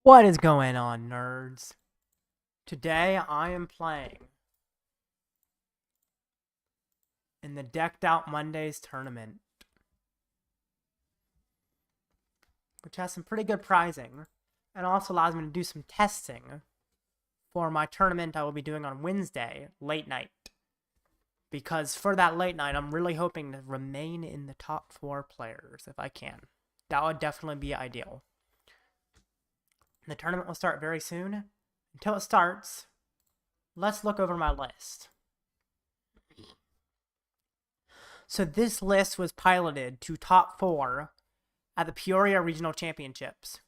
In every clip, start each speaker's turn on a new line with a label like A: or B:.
A: What is going on, nerds? Today I am playing in the Decked Out Mondays tournament, which has some pretty good prizing and also allows me to do some testing for my tournament I will be doing on Wednesday, late night. Because for that late night, I'm really hoping to remain in the top 4 players if I can. That would definitely be ideal. The tournament will start very soon. Until it starts, let's look over my list. So this list was piloted to top 4 at the Peoria Regional Championships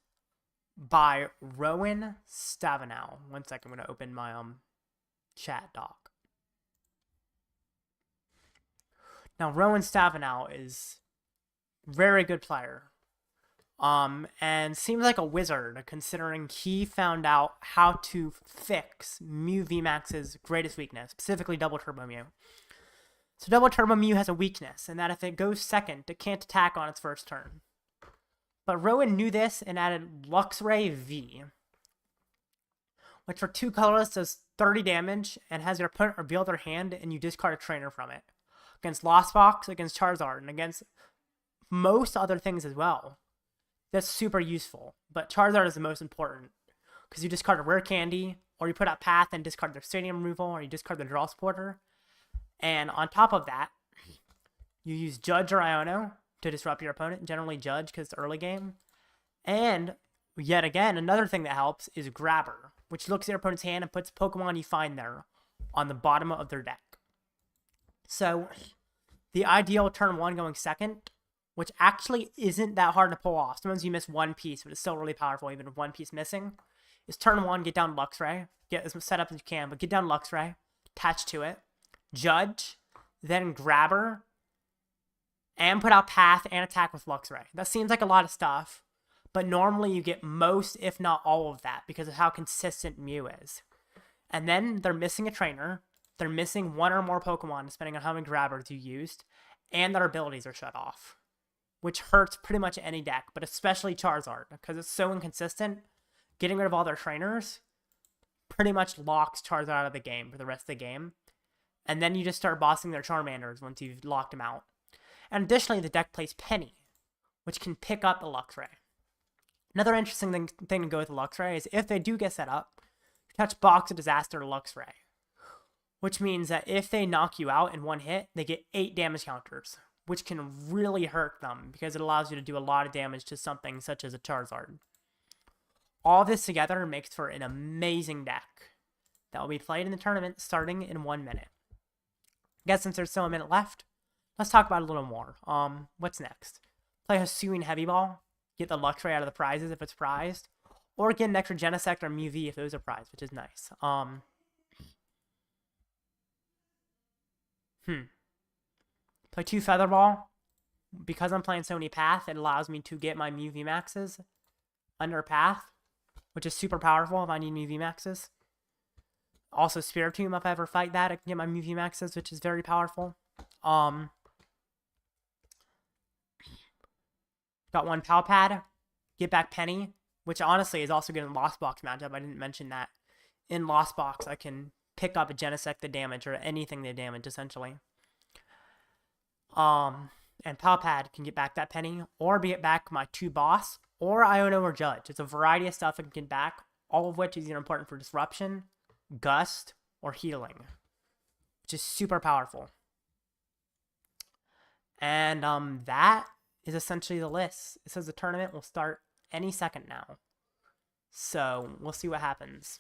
A: by Rowan Stavenow. One second, I'm going to open my chat doc. Now, Rowan Stavenow is a very good player. And seems like a wizard considering he found out how to fix Mew VMAX's greatest weakness, specifically Double Turbo Mew. So Double Turbo Mew has a weakness, and that if it goes second, it can't attack on its first turn. But Rowan knew this and added Luxray V, which for 2 colorless does 30 damage and has your opponent reveal their hand and you discard a trainer from it. Against Lost Box, against Charizard, and against most other things as well. That's super useful, but Charizard is the most important because you discard a rare candy, or you put out Path and discard their stadium removal, or you discard the draw supporter. And on top of that, you use Judge or Iono to disrupt your opponent, generally Judge because it's early game. And yet again, another thing that helps is Grabber, which looks at your opponent's hand and puts Pokemon you find there on the bottom of their deck. So the ideal turn 1 going second, which actually isn't that hard to pull off. Sometimes you miss one piece, but it's still really powerful, even with one piece missing. Is turn 1, get down Luxray. Get as set up as you can, but get down Luxray. Attach to it. Judge. Then Grabber. And put out Path and attack with Luxray. That seems like a lot of stuff, but normally you get most, if not all of that, because of how consistent Mew is. And then they're missing a trainer. They're missing 1 or more Pokemon, depending on how many Grabbers you used. And their abilities are shut off, which hurts pretty much any deck, but especially Charizard, because it's so inconsistent. Getting rid of all their trainers pretty much locks Charizard out of the game for the rest of the game. And then you just start bossing their Charmanders once you've locked them out. And additionally, the deck plays Penny, which can pick up the Luxray. Another interesting thing to go with the Luxray is if they do get set up, touch Box of Disaster to Luxray, which means that if they knock you out in one hit, they get 8 damage counters, which can really hurt them because it allows you to do a lot of damage to something such as a Charizard. All this together makes for an amazing deck that will be played in the tournament starting in 1 minute. I guess since there's still a minute left, let's talk about it a little more. What's next? Play Hisuian Heavy Ball, get the Luxray out of the prizes if it's prized, or get an extra Genesect or Mew V if those are prized, which is nice. Play 2 Feather Ball. Because I'm playing so many Path, it allows me to get my Mew VMAXs under Path, which is super powerful if I need Mew VMAXs. Also Spiritomb, if I ever fight that, I can get my Mew VMAXs, which is very powerful. Got 1 Palpad. Get back Penny, which honestly is also good in Lost Box matchup. I didn't mention that. In Lost Box, I can pick up a Genesect the damage, or anything they damage, essentially. And Palpad can get back that Penny, or get back my 2 Boss, or Iono or Judge. It's a variety of stuff I can get back, all of which is either important for Disruption, Gust, or Healing, which is super powerful. And that is essentially the list. It says the tournament will start any second now, so we'll see what happens.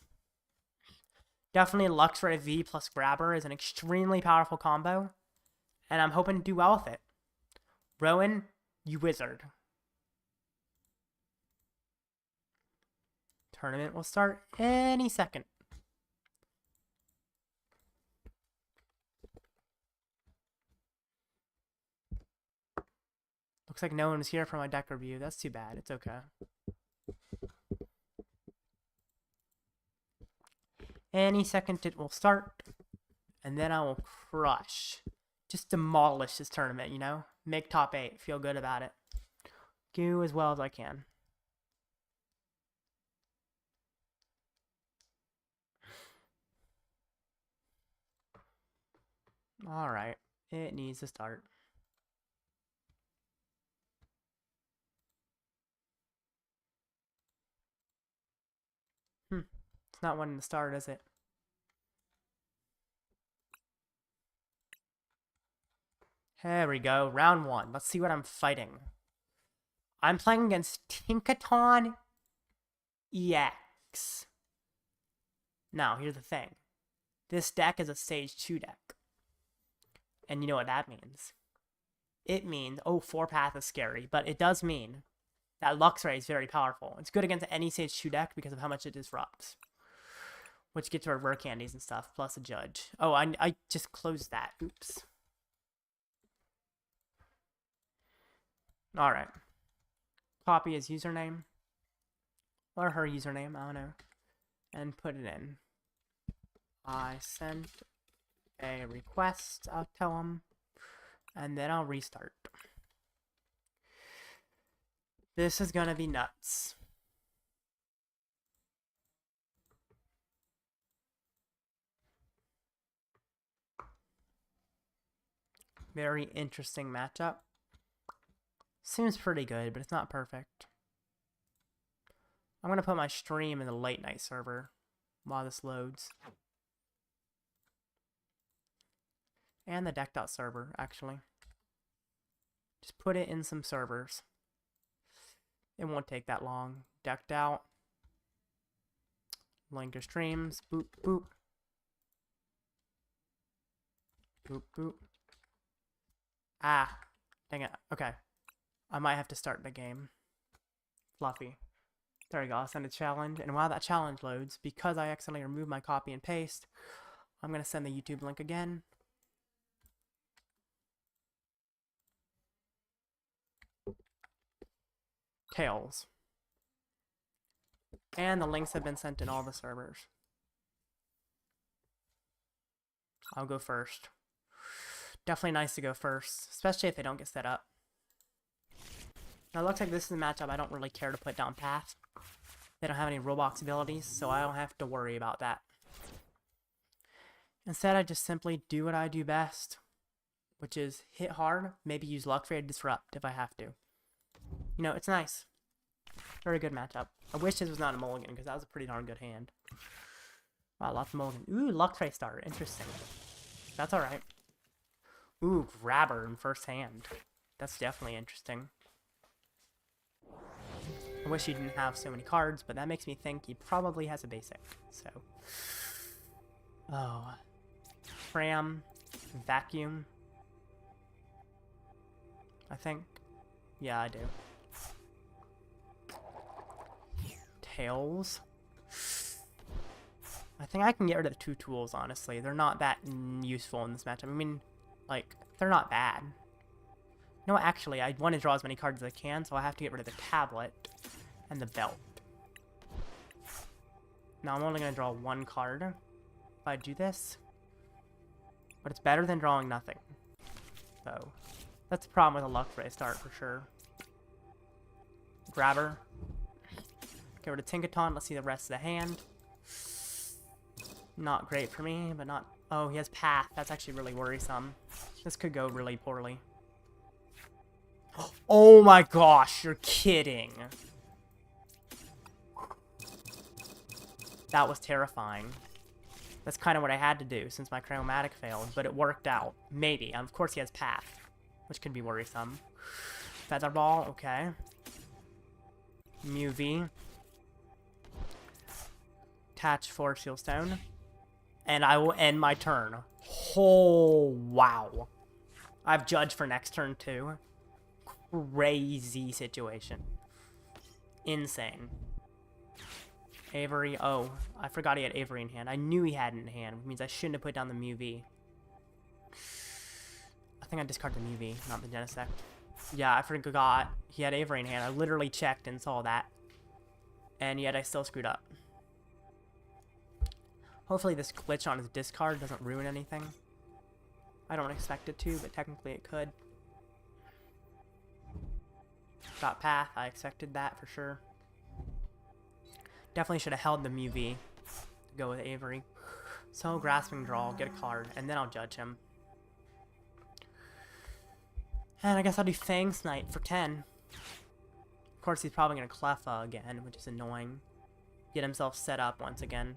A: Definitely Luxray V plus Grabber is an extremely powerful combo, and I'm hoping to do well with it. Rowan, you wizard. Tournament will start any second. Looks like no one is here for my deck review. That's too bad. It's okay. Any second it will start, and then I will crush. Just demolish this tournament, you know? Make top 8. Feel good about it. Do as well as I can. Alright. It needs to start. It's not wanting to start, is it? There we go. Round 1. Let's see what I'm fighting. I'm playing against Tinkaton EX. Now, here's the thing. This deck is a stage 2 deck. And you know what that means. It means, oh, 4-path is scary, but it does mean that Luxray is very powerful. It's good against any stage 2 deck because of how much it disrupts. Which gets our rare candies and stuff, plus a judge. Oh, I just closed that. Oops. Alright. Copy his username. Or her username, I don't know. And put it in. I sent a request, I'll tell him. And then I'll restart. This is gonna be nuts. Very interesting matchup. Seems pretty good, but it's not perfect. I'm going to put my stream in the late night server while this loads. And the decked out server, actually. Just put it in some servers. It won't take that long. Decked out. Link to streams. Boop, boop. Boop, boop. Ah, dang it. Okay. I might have to start the game. Fluffy. There we go. I'll send a challenge. And while that challenge loads, because I accidentally removed my copy and paste, I'm going to send the YouTube link again. Tails. And the links have been sent in all the servers. I'll go first. Definitely nice to go first, especially if they don't get set up. Now it looks like this is a matchup I don't really care to put down path. They don't have any Roblox abilities, so I don't have to worry about that. Instead, I just simply do what I do best, which is hit hard, maybe use Luxray to disrupt if I have to. You know, it's nice. Very good matchup. I wish this was not a mulligan, because that was a pretty darn good hand. Wow, lots of mulligan. Ooh, Luxray starter. Interesting. That's alright. Ooh, grabber in first hand. That's definitely interesting. I wish he didn't have so many cards, but that makes me think he probably has a basic. So, oh, Fram, vacuum. I think, yeah, I do. Tails. I think I can get rid of the 2 tools. Honestly, they're not that useful in this matchup. I mean, like, they're not bad. No, actually, I want to draw as many cards as I can, so I have to get rid of the tablet and the belt. Now I'm only going to draw 1 card if I do this. But it's better than drawing nothing. So, that's the problem with a Luxray start for sure. Grabber. Get rid of Tinkaton. Let's see the rest of the hand. Not great for me, but not... Oh, he has Path. That's actually really worrisome. This could go really poorly. Oh my gosh, you're kidding. That was terrifying. That's kind of what I had to do since my chromatic failed, but it worked out. Maybe. Of course he has Path, which could be worrisome. Featherball, okay. Mew V. Attach Forest Seal Stone. And I will end my turn. Oh, wow. I have Judge for next turn, too. Crazy situation. Insane. Avery. Oh, I forgot he had Avery in hand. I knew he had it in hand, which means I shouldn't have put down the Mew V. I think I discarded the Mew V, not the Genesect. Yeah, I forgot he had Avery in hand. I literally checked and saw that. And yet I still screwed up. Hopefully this glitch on his discard doesn't ruin anything. I don't expect it to, but technically it could. Got Path. I expected that for sure. Definitely should have held the Mew V to go with Avery. So, Grasping Draw, get a card, and then I'll judge him. And I guess I'll do Fang's Knight for 10. Of course, he's probably going to Cleffa again, which is annoying. Get himself set up once again.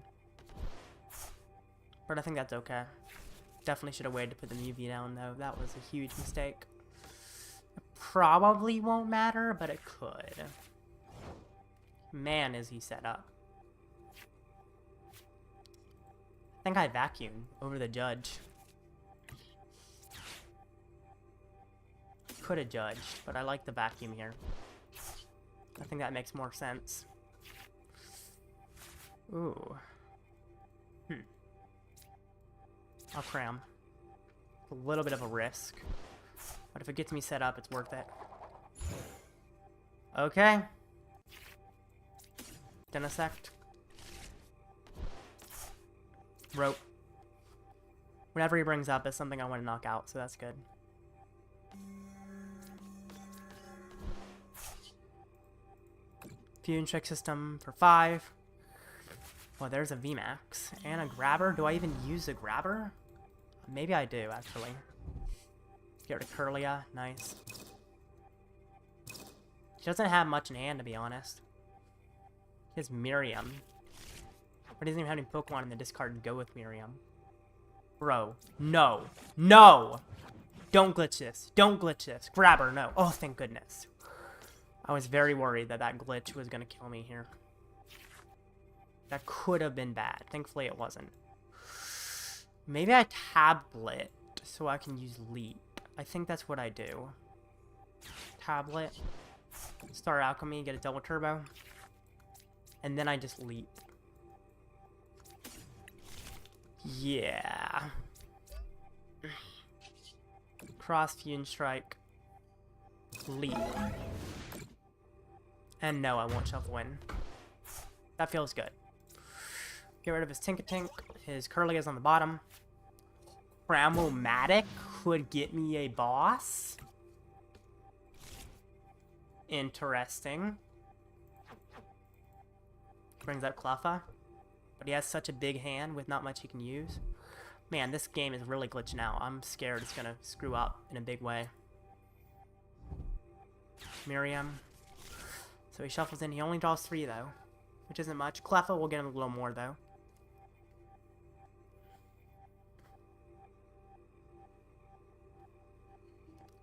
A: But I think that's okay. Definitely should have waited to put the UV down, though. That was a huge mistake. It probably won't matter, but it could. Man, is he set up. I think I vacuumed over the judge. Could have judged, but I like the vacuum here. I think that makes more sense. Ooh. I'll cram. A little bit of a risk. But if it gets me set up, it's worth it. Okay. Denisect. Rope. Whatever he brings up is something I want to knock out, so that's good. Fusion Trick System for 5. Well, there's a VMAX. And a grabber. Do I even use a grabber? Maybe I do, actually. Get rid of Curlia. Nice. She doesn't have much in hand, to be honest. He has Miriam. But he doesn't even have any Pokemon in the discard to go with Miriam. Bro. No. No! Don't glitch this. Don't glitch this. Grabber, no. Oh, thank goodness. I was very worried that that glitch was going to kill me here. That could have been bad. Thankfully, it wasn't. Maybe I tablet so I can use Leap. I think that's what I do. Tablet. Star Alchemy, get a double turbo. And then I just Leap. Yeah. Cross Fusion Strike. Leap. And no, I won't Shuffle Win. That feels good. Get rid of his Tinkatink. His Curlia's on the bottom. Cramomatic could get me a boss. Interesting. Brings up Cleffa. But he has such a big hand with not much he can use. Man, this game is really glitching out. I'm scared it's going to screw up in a big way. Miriam. So he shuffles in. He only draws 3, though. Which isn't much. Cleffa will get him a little more, though.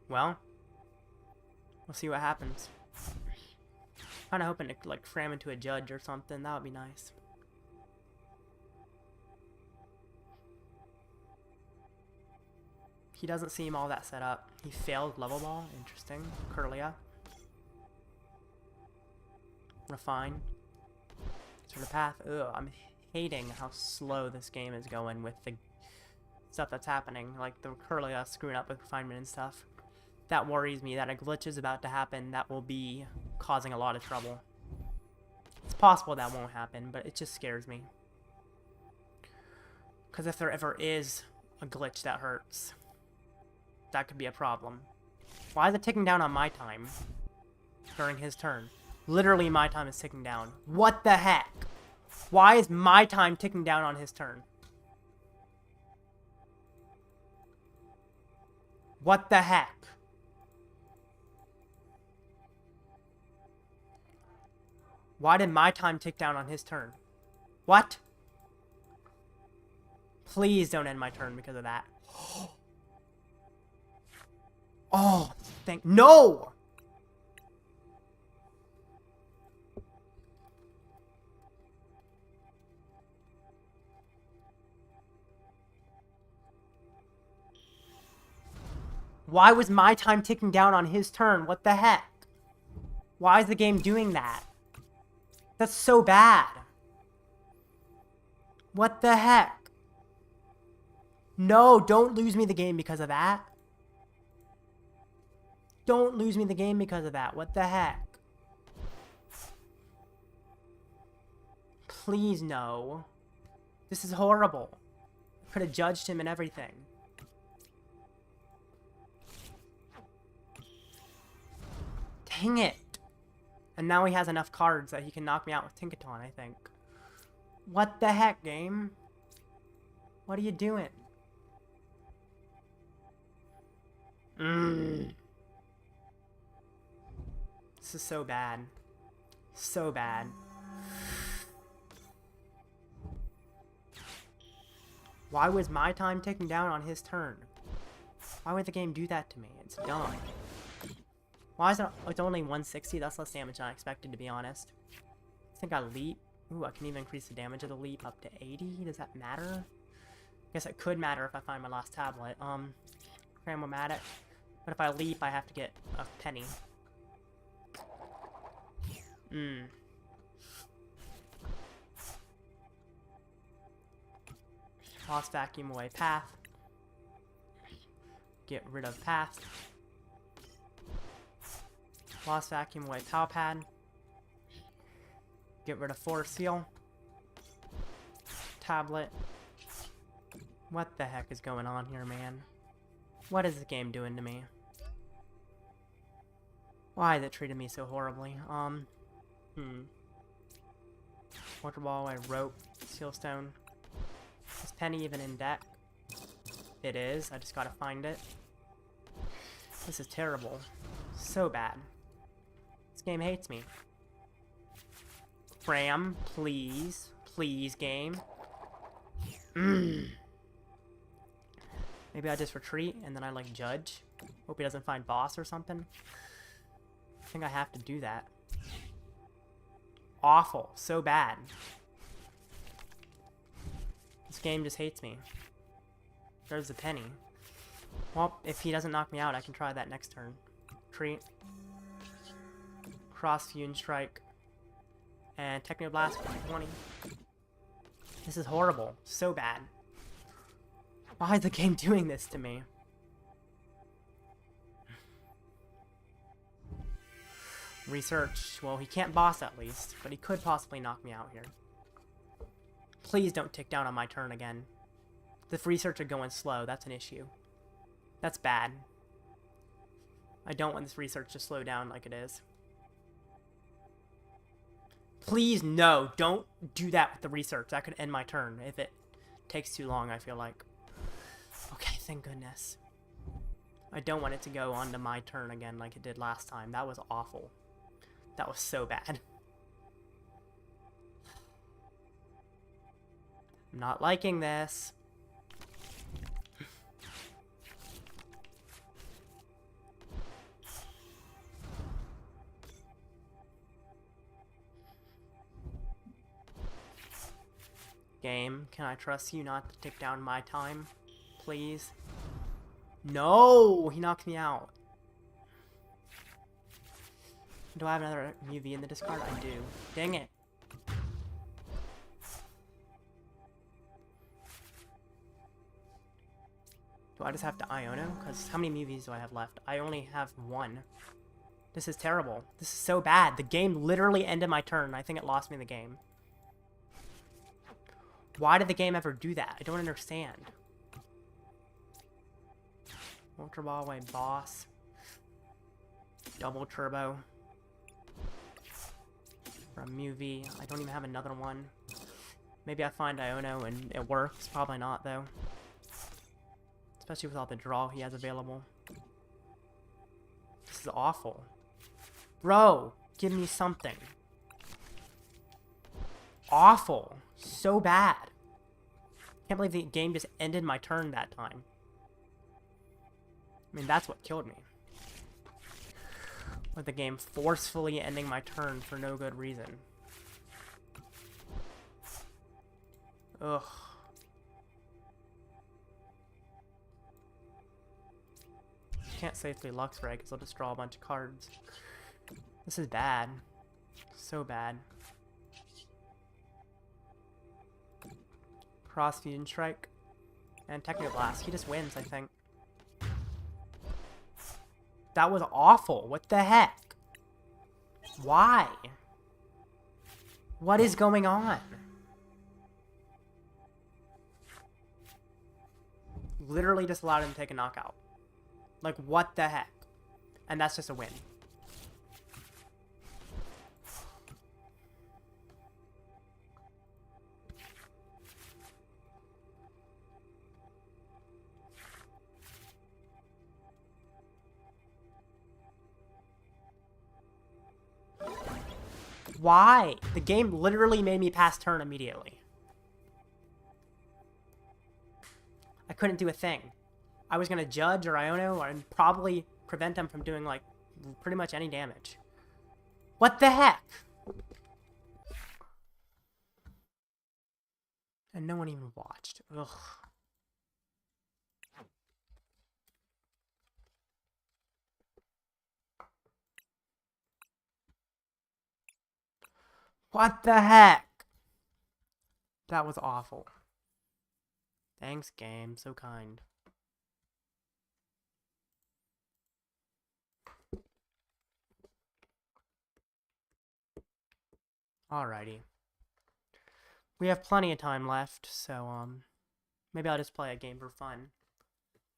A: Well, we'll see what happens. Kinda hoping to, like, cram into a judge or something. That would be nice. He doesn't seem all that set up. He failed Level Ball. Interesting. Curlia. Refine. Sort of path. Ugh, I'm hating how slow this game is going with the stuff that's happening. Like the Curlia screwing up with refinement and stuff. That worries me that a glitch is about to happen that will be causing a lot of trouble. It's possible that won't happen, but it just scares me. Because if there ever is a glitch that hurts, that could be a problem. Why is it ticking down on my time during his turn? Literally, my time is ticking down. What the heck? Why is my time ticking down on his turn? What the heck? Why did my time tick down on his turn? What? Please don't end my turn because of that. Oh, no! Why was my time ticking down on his turn? What the heck? Why is the game doing that? That's so bad. What the heck? No, don't lose me the game because of that. Don't lose me the game because of that. What the heck? Please, no. This is horrible. I could have judged him and everything. Dang it. And now he has enough cards that he can knock me out with Tinkaton, I think. What the heck, game? What are you doing? This is so bad. So bad. Why was my time ticking down on his turn? Why would the game do that to me? It's dumb. Why is it? It's only 160. That's less damage than I expected, to be honest. I think I leap. Ooh, I can even increase the damage of the leap up to 80. Does that matter? I guess it could matter if I find my last tablet. Cramomatic. But if I leap, I have to get a penny. Lost vacuum away path. Get rid of path. Lost vacuum away pow pad. Get rid of force seal. Tablet. What the heck is going on here, man? What is the game doing to me? Why is it treating me so horribly? Water ball away rope. Seal stone. Is penny even in deck? It is. I just gotta find it. This is terrible. So bad. This game hates me. Cram, please. Please, game. Maybe I just retreat and then I, like, judge. Hope he doesn't find boss or something. I think I have to do that. Awful. So bad. This game just hates me. There's the penny. Well, if he doesn't knock me out, I can try that next turn. Retreat. Cross Fusion Strike. And Technoblast for 20. This is horrible. So bad. Why is the game doing this to me? Research. Well, he can't boss at least, but he could possibly knock me out here. Please don't tick down on my turn again. The researcher going slow, that's an issue. That's bad. I don't want this research to slow down like it is. Please, no, don't do that with the research. That could end my turn if it takes too long, I feel like. Okay, thank goodness. I don't want it to go on to my turn again like it did last time. That was awful. That was so bad. I'm not liking this. Game, can I trust you not to take down my time? Please? No! He knocked me out. Do I have another UV in the discard? I do. Dang it. Do I just have to Iono? Because how many UVs do I have left? I only have one. This is terrible. This is so bad. The game literally ended my turn. I think it lost me the game. Why did the game ever do that? I don't understand. Ultra Ball away boss. Double turbo. From UV. I don't even have another one. Maybe I find Iono and it works. Probably not though. Especially with all the draw he has available. This is awful. Bro, give me something. Awful. So bad. Can't believe the game just ended my turn that time. I mean, that's what killed me. With the game forcefully ending my turn for no good reason. Ugh. Can't safely Luxray because I'll just draw a bunch of cards. This is bad. So bad. Cross Fusion Strike. And Technoblast. He just wins, I think. That was awful. What the heck? Why? What is going on? Literally just allowed him to take a knockout. Like, what the heck? And that's just a win. Why? The game literally made me pass turn immediately. I couldn't do a thing. I was gonna judge or Iono and probably prevent them from doing, like, pretty much any damage. What the heck? And no one even watched. Ugh. What the heck? That was awful. Thanks, game. So kind. Alrighty. We have plenty of time left, so, maybe I'll just play a game for fun.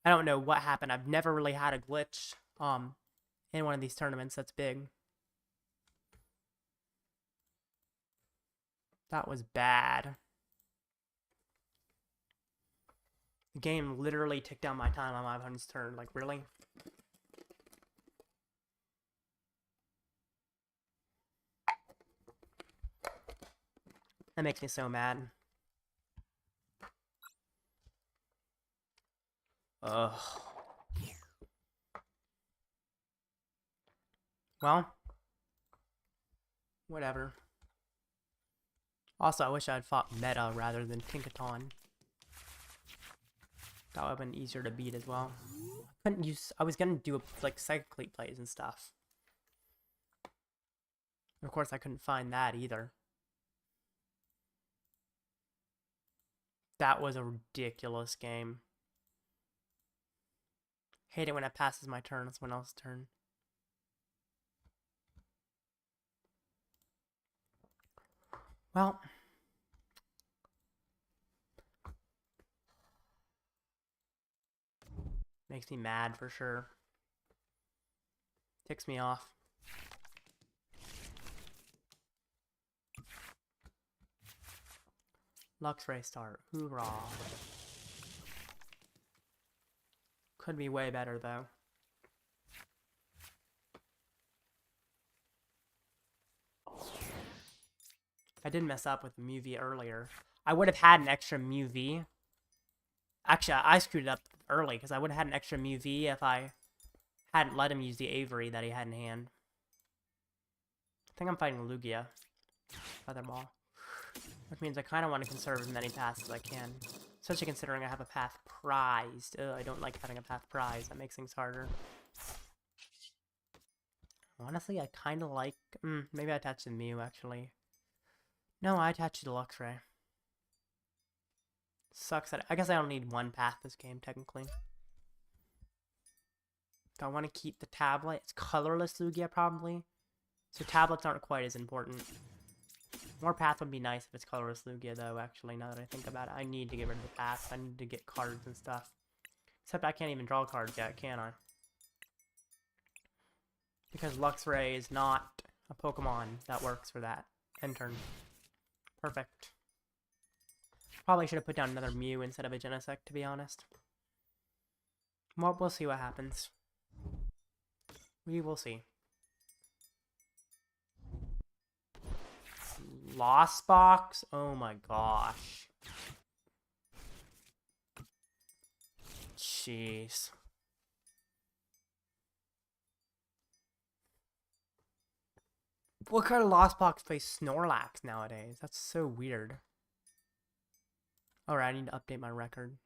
A: I don't know what happened. I've never really had a glitch, in one of these tournaments that's big. That was bad. The game literally took down my time on my opponent's turn. Like, really? That makes me so mad. Ugh. Well. Whatever. Also, I wish I had fought Meta rather than Tinkaton. That would have been easier to beat as well. I was gonna do, like, Psychic Leap plays and stuff. Of course, I couldn't find that either. That was a ridiculous game. Hate it when it passes my turn. It's someone else's turn. Well. Makes me mad for sure. Ticks me off. Luxray start. Hoorah. Could be way better though. I did mess up with the Mew V earlier. I would have had an extra Mew V. Actually, I screwed it up early because I would have had an extra Mew V if I hadn't let him use the Avery that he had in hand. I think I'm fighting Lugia. Feather Ball. Which means I kind of want to conserve as many paths as I can. Especially considering I have a path prized. Ugh, I don't like having a path prized. That makes things harder. Honestly, I kind of like... maybe I attach the Mew, actually. No, I attach the Luxray. Sucks that... I guess I don't need one path this game, technically. If I want to keep the tablet, it's colorless Lugia, probably. So tablets aren't quite as important. More path would be nice if it's colorless Lugia, though, actually, now that I think about it. I need to get rid of the path. I need to get cards and stuff. Except I can't even draw cards yet, can I? Because Luxray is not a Pokemon that works for that. End turn. Perfect. Probably should have put down another Mew instead of a Genesect, to be honest. Well, we'll see what happens. We will see. Lost Box? Oh my gosh. Jeez. What kind of Lost Box plays Snorlax nowadays? That's so weird. Alright, I need to update my record.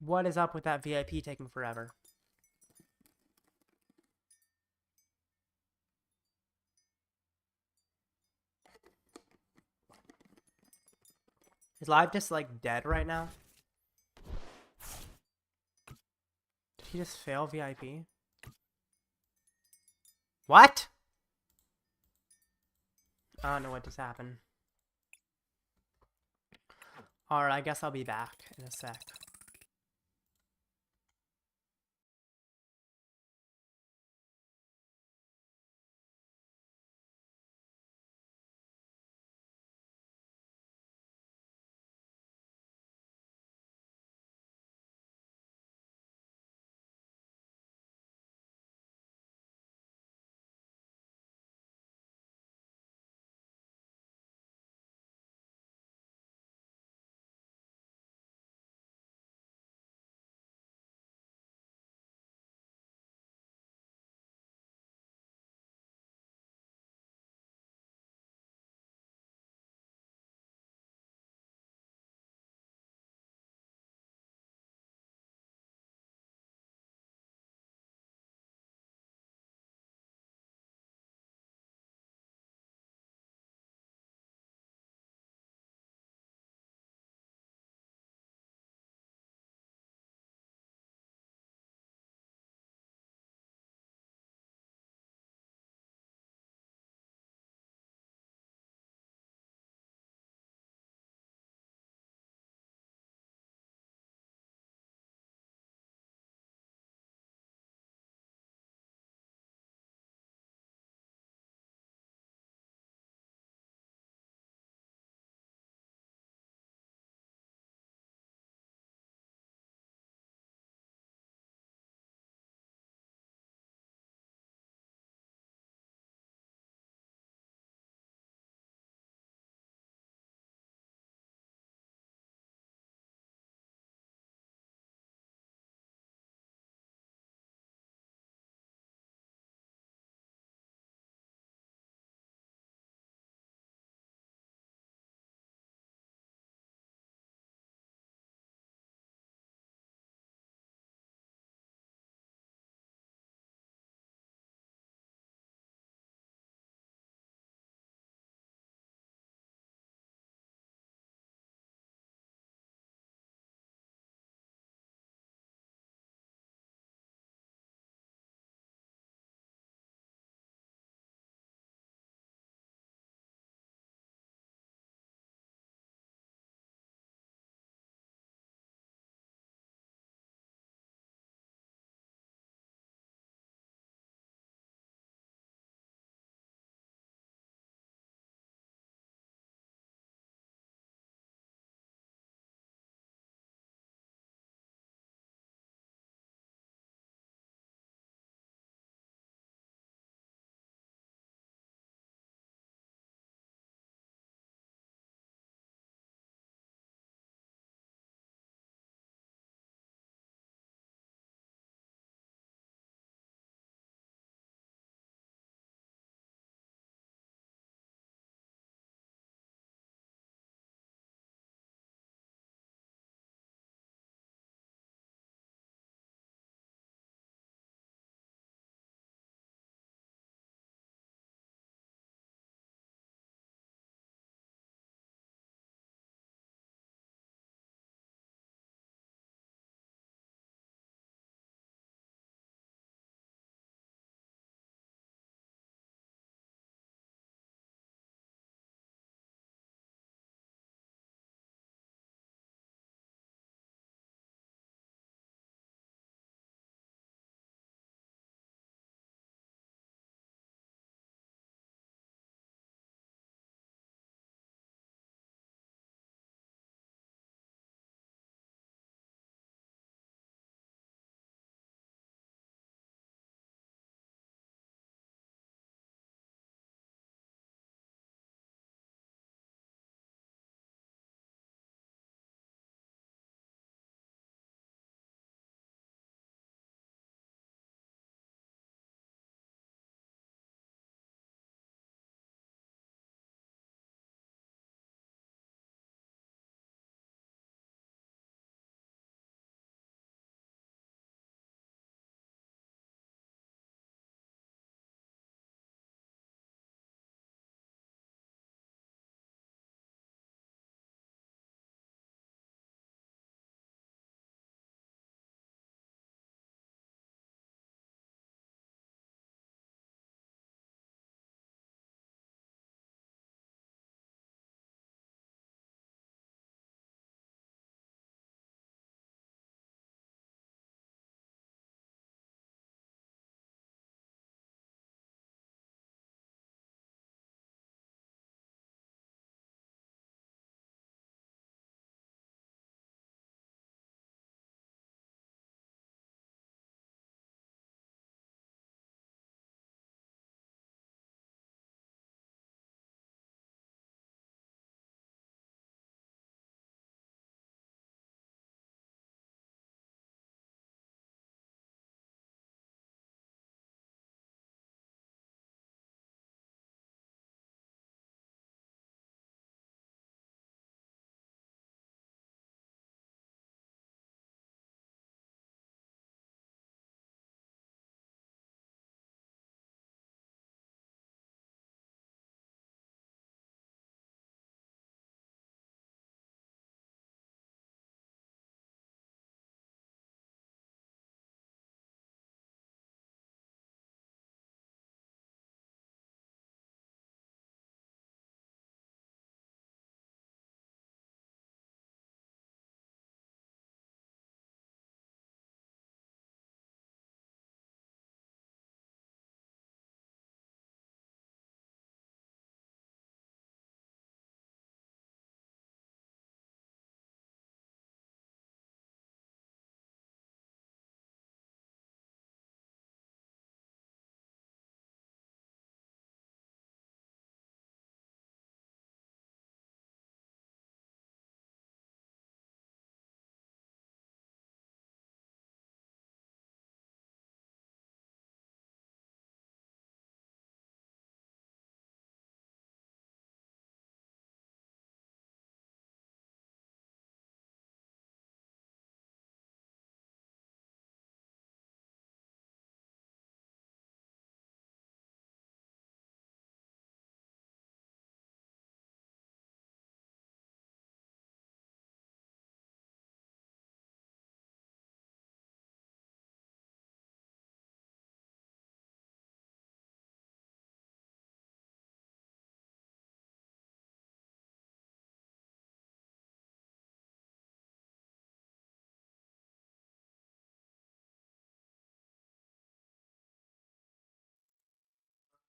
A: What is up with that VIP taking forever? Is live just like dead right now? Did he just fail VIP? What? I don't know what just happened. Alright, I guess I'll be back in a sec.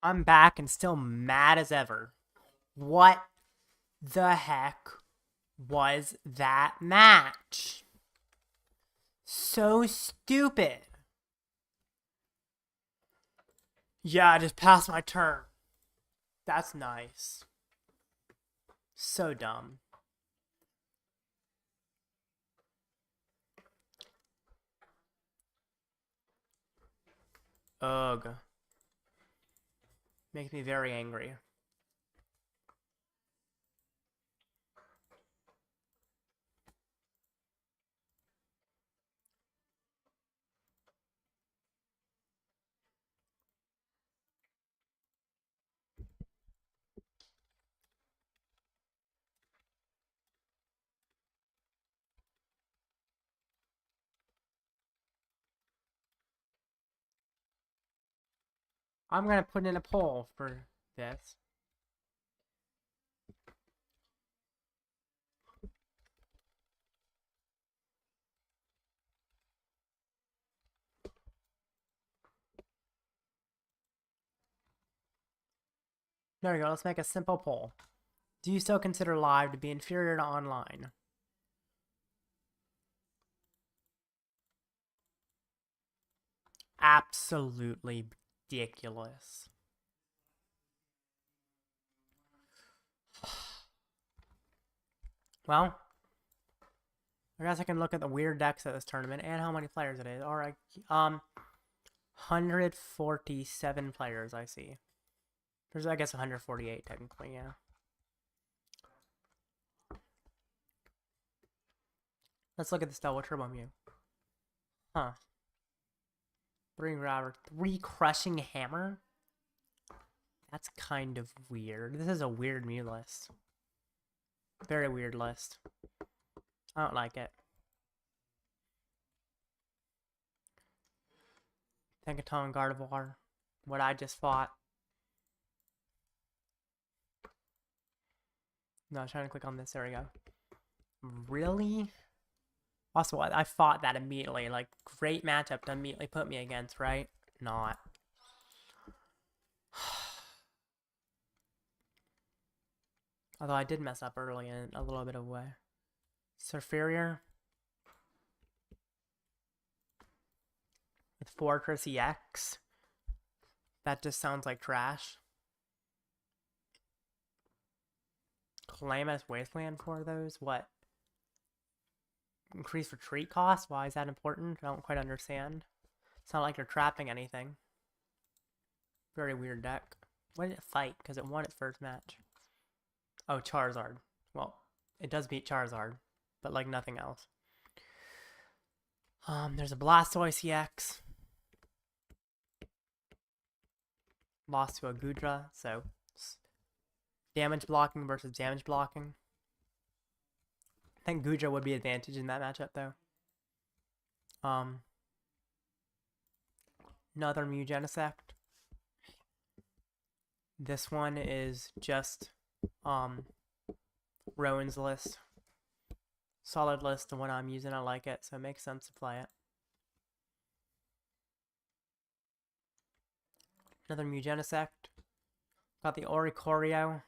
A: I'm back and still mad as ever. What the heck was that match? So stupid. Yeah, I just passed my turn. That's nice. So dumb. Ugh. Makes me very angry. I'm gonna put in a poll for this. There we go. Let's make a simple poll. Do you still consider live to be inferior to online? Absolutely ridiculous. Well, I guess I can look at the weird decks of this tournament and how many players it is. All right, 147 players I see. There's, I guess, 148 technically, yeah. Let's look at this double turbo Mew. Huh. 3 grabber, 3 crushing hammer? That's kind of weird. This is a weird Mew list. Very weird list. I don't like it. Tankaton Gardevoir. What I just fought. No, I was trying to click on this. There we go. Really? Also, I fought that immediately. Like, great matchup to immediately put me against, right? Not. Although I did mess up early in a little bit of a way. Surferior. With Fortress EX. That just sounds like trash. Calamitous Wasteland for those? What? Increased retreat cost? Why is that important? I don't quite understand. It's not like you're trapping anything. Very weird deck. What did it fight? Because it won its first match. Oh, Charizard. Well, it does beat Charizard, but like nothing else. There's a Blastoise EX. Lost to a Gudra, so damage blocking versus damage blocking. I think Gudra would be advantage in that matchup though. Another Mew Genesect. This one is just Rowan's list. Solid list, the one I'm using. I like it, so it makes sense to play it. Another Mew Genesect. Got the Oricorio.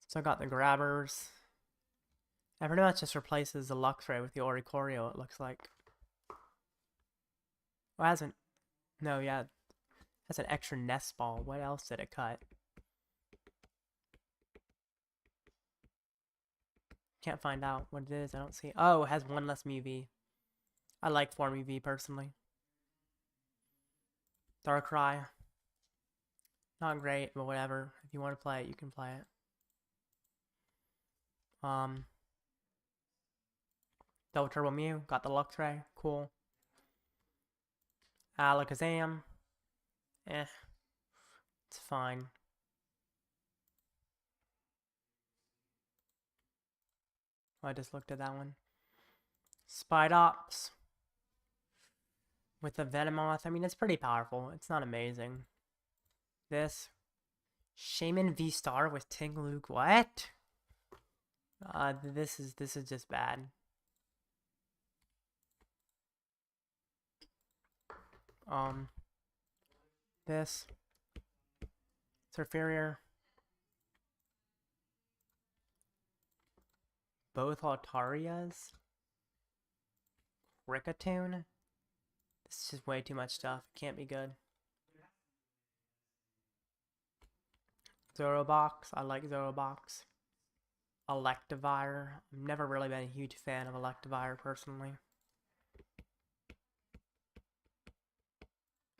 A: Still got the Grabbers. It pretty much just replaces the Luxray with the Oricorio, it looks like. Oh, it hasn't. No, yeah. It has an extra Nest Ball. What else did it cut? Can't find out what it is. I don't see. Oh, it has 1 less MeV. I like 4 MeV personally. Darkrai. Not great, but whatever. If you want to play it, you can play it. Double Turbo Mew. Got the Luxray. Cool. Alakazam. It's fine. I just looked at that one. Spidops. With the Venomoth. I mean, it's pretty powerful. It's not amazing. This. Shaman V-Star with Tingluke. What? This is just bad. This. Surfarior. Both Altarias. Rickatoon. This is just way too much stuff. Can't be good. Zorobox. I like Zorobox. Electivire. I've never really been a huge fan of Electivire personally.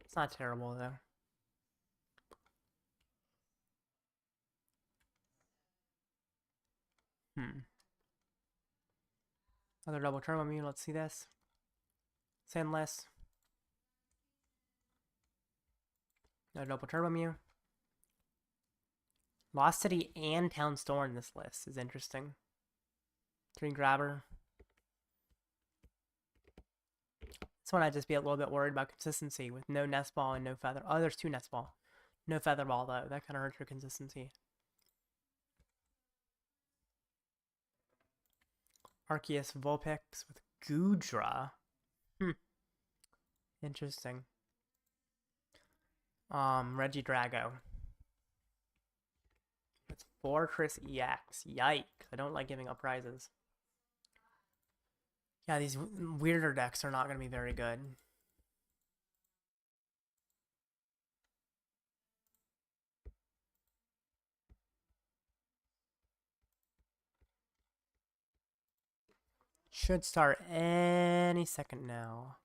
A: It's not terrible though. Another double turbo mew. Let's see this. Sandless. Another double turbo mew. Lost City and Town Store in this list is interesting. Green Grabber. This one I'd just be a little bit worried about consistency with no Nest Ball and no Feather. Oh, there's 2 Nest Ball. No Feather Ball though. That kind of hurts your consistency. Arceus Vulpix with Goodra. Interesting. Regidrago. It's Fortress EX. Yikes. I don't like giving up prizes. Yeah, these weirder decks are not going to be very good. Should start any second now.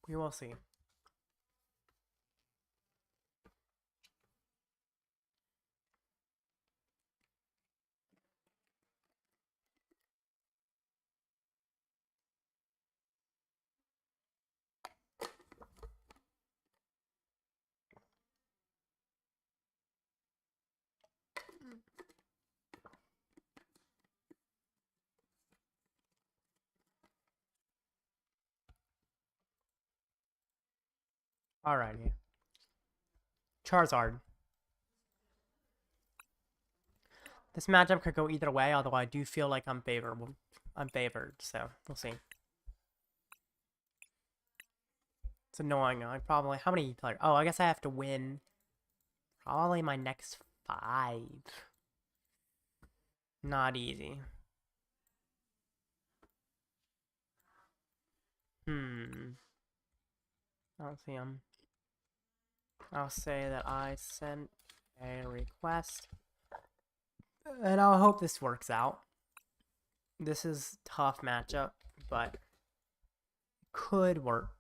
A: We will see. Alrighty. Charizard. This matchup could go either way, although I do feel like I'm favored, so we'll see. It's annoying. I probably... How many players? Oh, I guess I have to win probably my next 5. Not easy. I'll see him. I'll say that I sent a request. And I'll hope this works out. This is a tough matchup, but could work.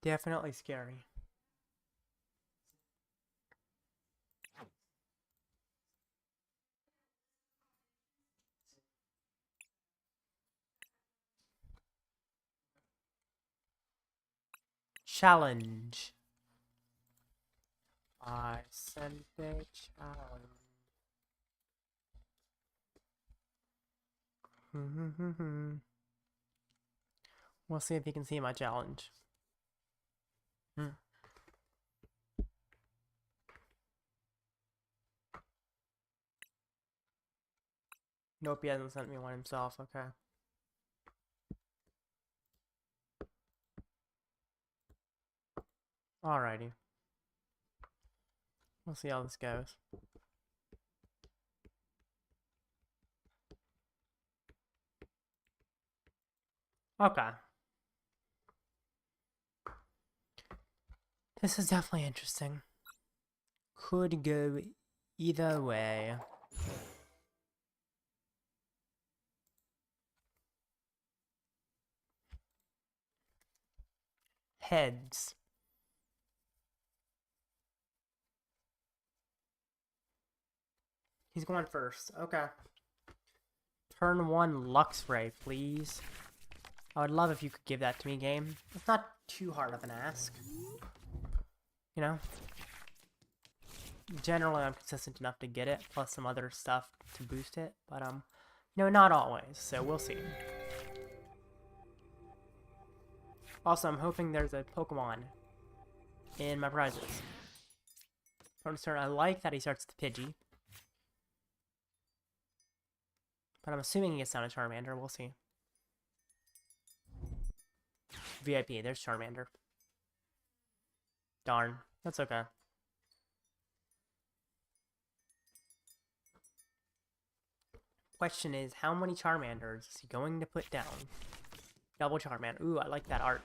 A: Definitely scary. Challenge. I sent a challenge. We'll see if you can see my challenge. Nope, he hasn't sent me one himself. Okay. Alrighty. We'll see how this goes. Okay. This is definitely interesting. Could go either way. Heads. He's going first. Okay. Turn 1 Luxray, please. I would love if you could give that to me, game. It's not too hard of an ask. You know? Generally, I'm consistent enough to get it, plus some other stuff to boost it. But, no, not always. So, we'll see. Also, I'm hoping there's a Pokemon in my prizes. From turn, I like that he starts the Pidgey. But I'm assuming he gets down a Charmander. We'll see. VIP, there's Charmander. Darn. That's okay. Question is, how many Charmanders is he going to put down? Double Charmander. Ooh, I like that art.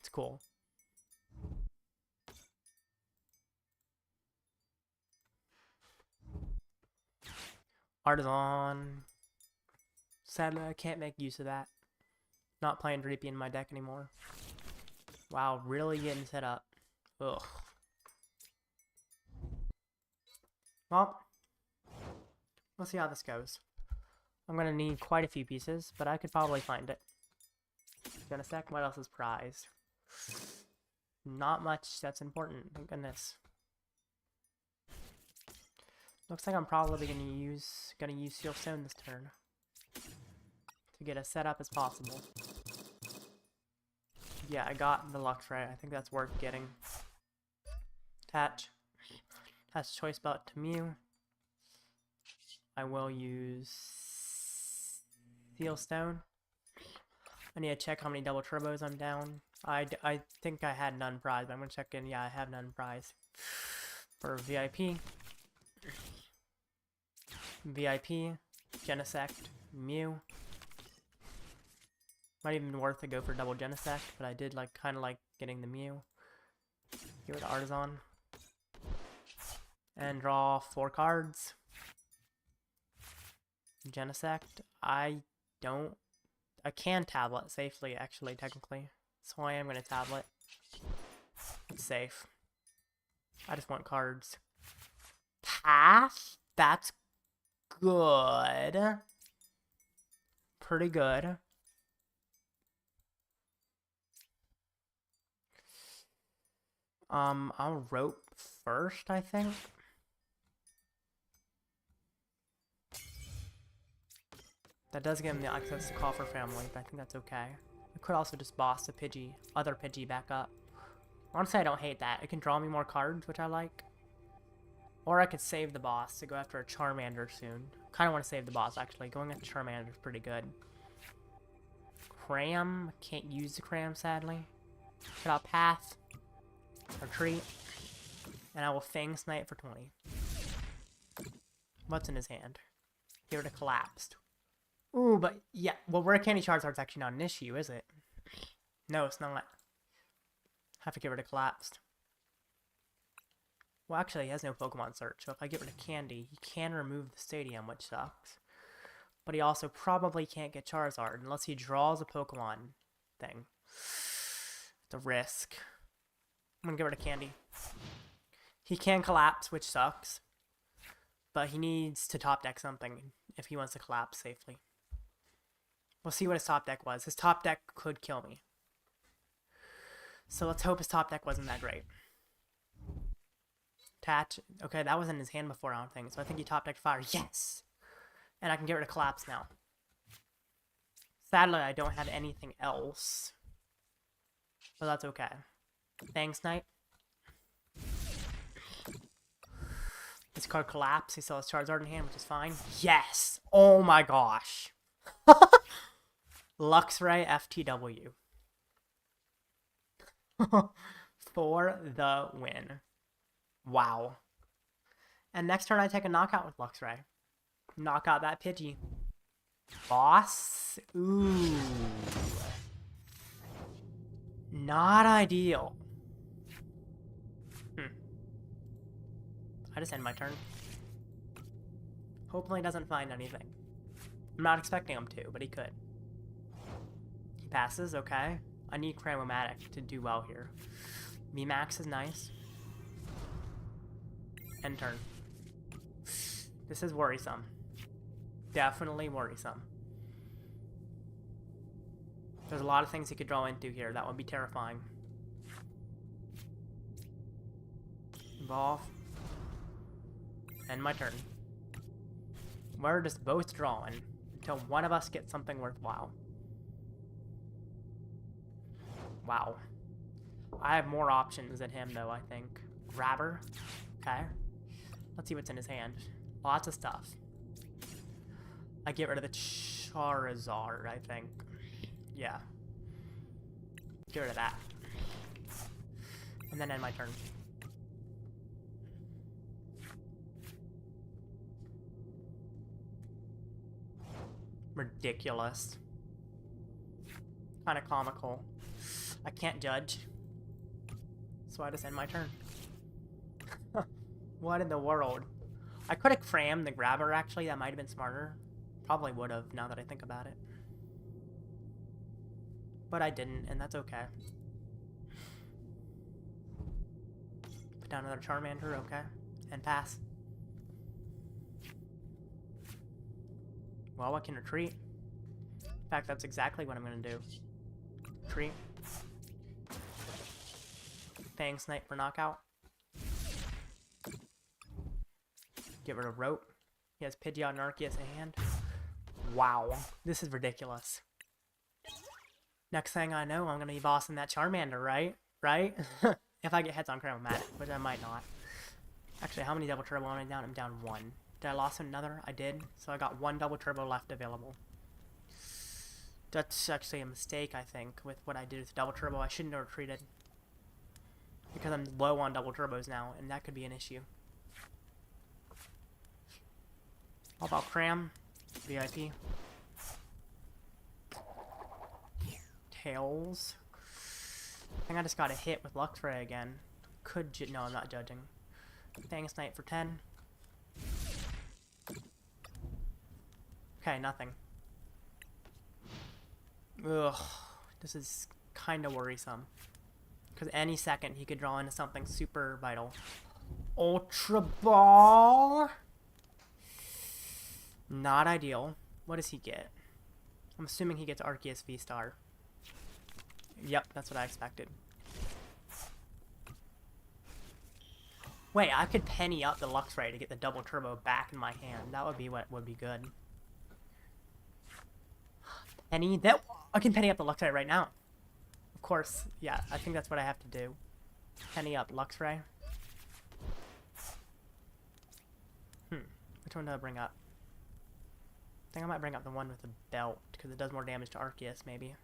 A: It's cool. Artisan. Sadly, I can't make use of that. Not playing Dreepy in my deck anymore. Wow, really getting set up. Ugh. Well, we'll see how this goes. I'm gonna need quite a few pieces, but I could probably find it. In a sec, what else is prized? Not much that's important, thank goodness. Looks like I'm probably gonna use Seal Stone this turn to get as set up as possible. Yeah, I got the Luxray. I think that's worth getting. Attach Choice Belt to Mew. I will use Seal Stone. I need to check how many double turbos I'm down. I think I had none prize, but I'm gonna check in. Yeah, I have none prize for VIP. VIP, Genesect, Mew. Might even be worth to go for double Genesect, but I did kind of like getting the Mew. Give it Artisan. And draw 4 cards. Genesect. I can tablet safely, actually, technically. So I am going to tablet. It's safe. I just want cards. Path? That's good. Pretty good. I'll rope first, I think. That does give him the access to call for family, but I think that's okay. I could also just boss the other Pidgey back up. Honestly, I don't hate that. It can draw me more cards, which I like. Or I could save the boss to go after a Charmander soon. Kind of want to save the boss, actually. Going after Charmander is pretty good. Cram. Can't use the Cram, sadly. Put out Path. Retreat. And I will Fang Snipe for 20. What's in his hand? Get rid of Collapsed. Ooh, but yeah. Well, Rare Candy Charizard's actually not an issue, is it? No, it's not. Have to get rid of Collapsed. Well, actually, he has no Pokemon Search, so if I get rid of Candy, he can remove the Stadium, which sucks. But he also probably can't get Charizard unless he draws a Pokemon thing. It's a risk. I'm gonna get rid of Candy. He can collapse, which sucks. But he needs to top deck something if he wants to collapse safely. We'll see what his top deck was. His top deck could kill me. So let's hope his top deck wasn't that great. Attach. Okay, that was in his hand before, I don't think. So I think he top decked Fire. Yes! And I can get rid of Collapse now. Sadly, I don't have anything else. But that's okay. Thanks, Knight. This card Collapse. He still has Charizard in hand, which is fine. Yes! Oh my gosh. Luxray FTW. For the win. Wow. And next turn I take a knockout with Luxray. Knock out that Pidgey. Boss? Ooh. Not ideal. I just end my turn. Hopefully he doesn't find anything. I'm not expecting him to, but he could. He passes, okay. I need Cramomatic to do well here. VMAX is nice. End turn. This is worrisome. Definitely worrisome. There's a lot of things he could draw into here. That would be terrifying. Evolve. End my turn. We're just both drawing until one of us gets something worthwhile. Wow. I have more options than him, though, I think. Grabber. Okay. Let's see what's in his hand. Lots of stuff. I get rid of the Charizard, I think. Yeah. Get rid of that. And then end my turn. Ridiculous. Kind of comical. I can't judge. So I just end my turn. What in the world? I could have crammed the grabber, actually. That might have been smarter. Probably would have, now that I think about it. But I didn't, and that's okay. Put down another Charmander, okay. And pass. Well, I can retreat. In fact, that's exactly what I'm going to do. Retreat. Fang Snipe for knockout. Get rid of Rope. He has Pidgeot and Arceus in hand. Wow. This is ridiculous. Next thing I know, I'm going to be bossing that Charmander, right? Right? If I get heads on Chromatic, which I might not. Actually, how many double turbo am I down? I'm down 1. Did I lost another? I did. So I got 1 double turbo left available. That's actually a mistake, I think, with what I did with the double turbo. I shouldn't have retreated. Because I'm low on double turbos now, and that could be an issue. How about Cram? VIP. Tails. I think I just got a hit with Luxray again. No, I'm not judging. Fang Snipe for 10. Okay, nothing. Ugh. This is kind of worrisome. Because any second he could draw into something super vital. Ultra Ball! Not ideal. What does he get? I'm assuming he gets Arceus V-Star. Yep, that's what I expected. Wait, I could penny up the Luxray to get the double turbo back in my hand. That would be what would be good. Penny that I can penny up the Luxray right now. Of course, yeah, I think that's what I have to do. Penny up Luxray. Which one do I bring up? I think I might bring up the one with the belt, because it does more damage to Arceus, maybe.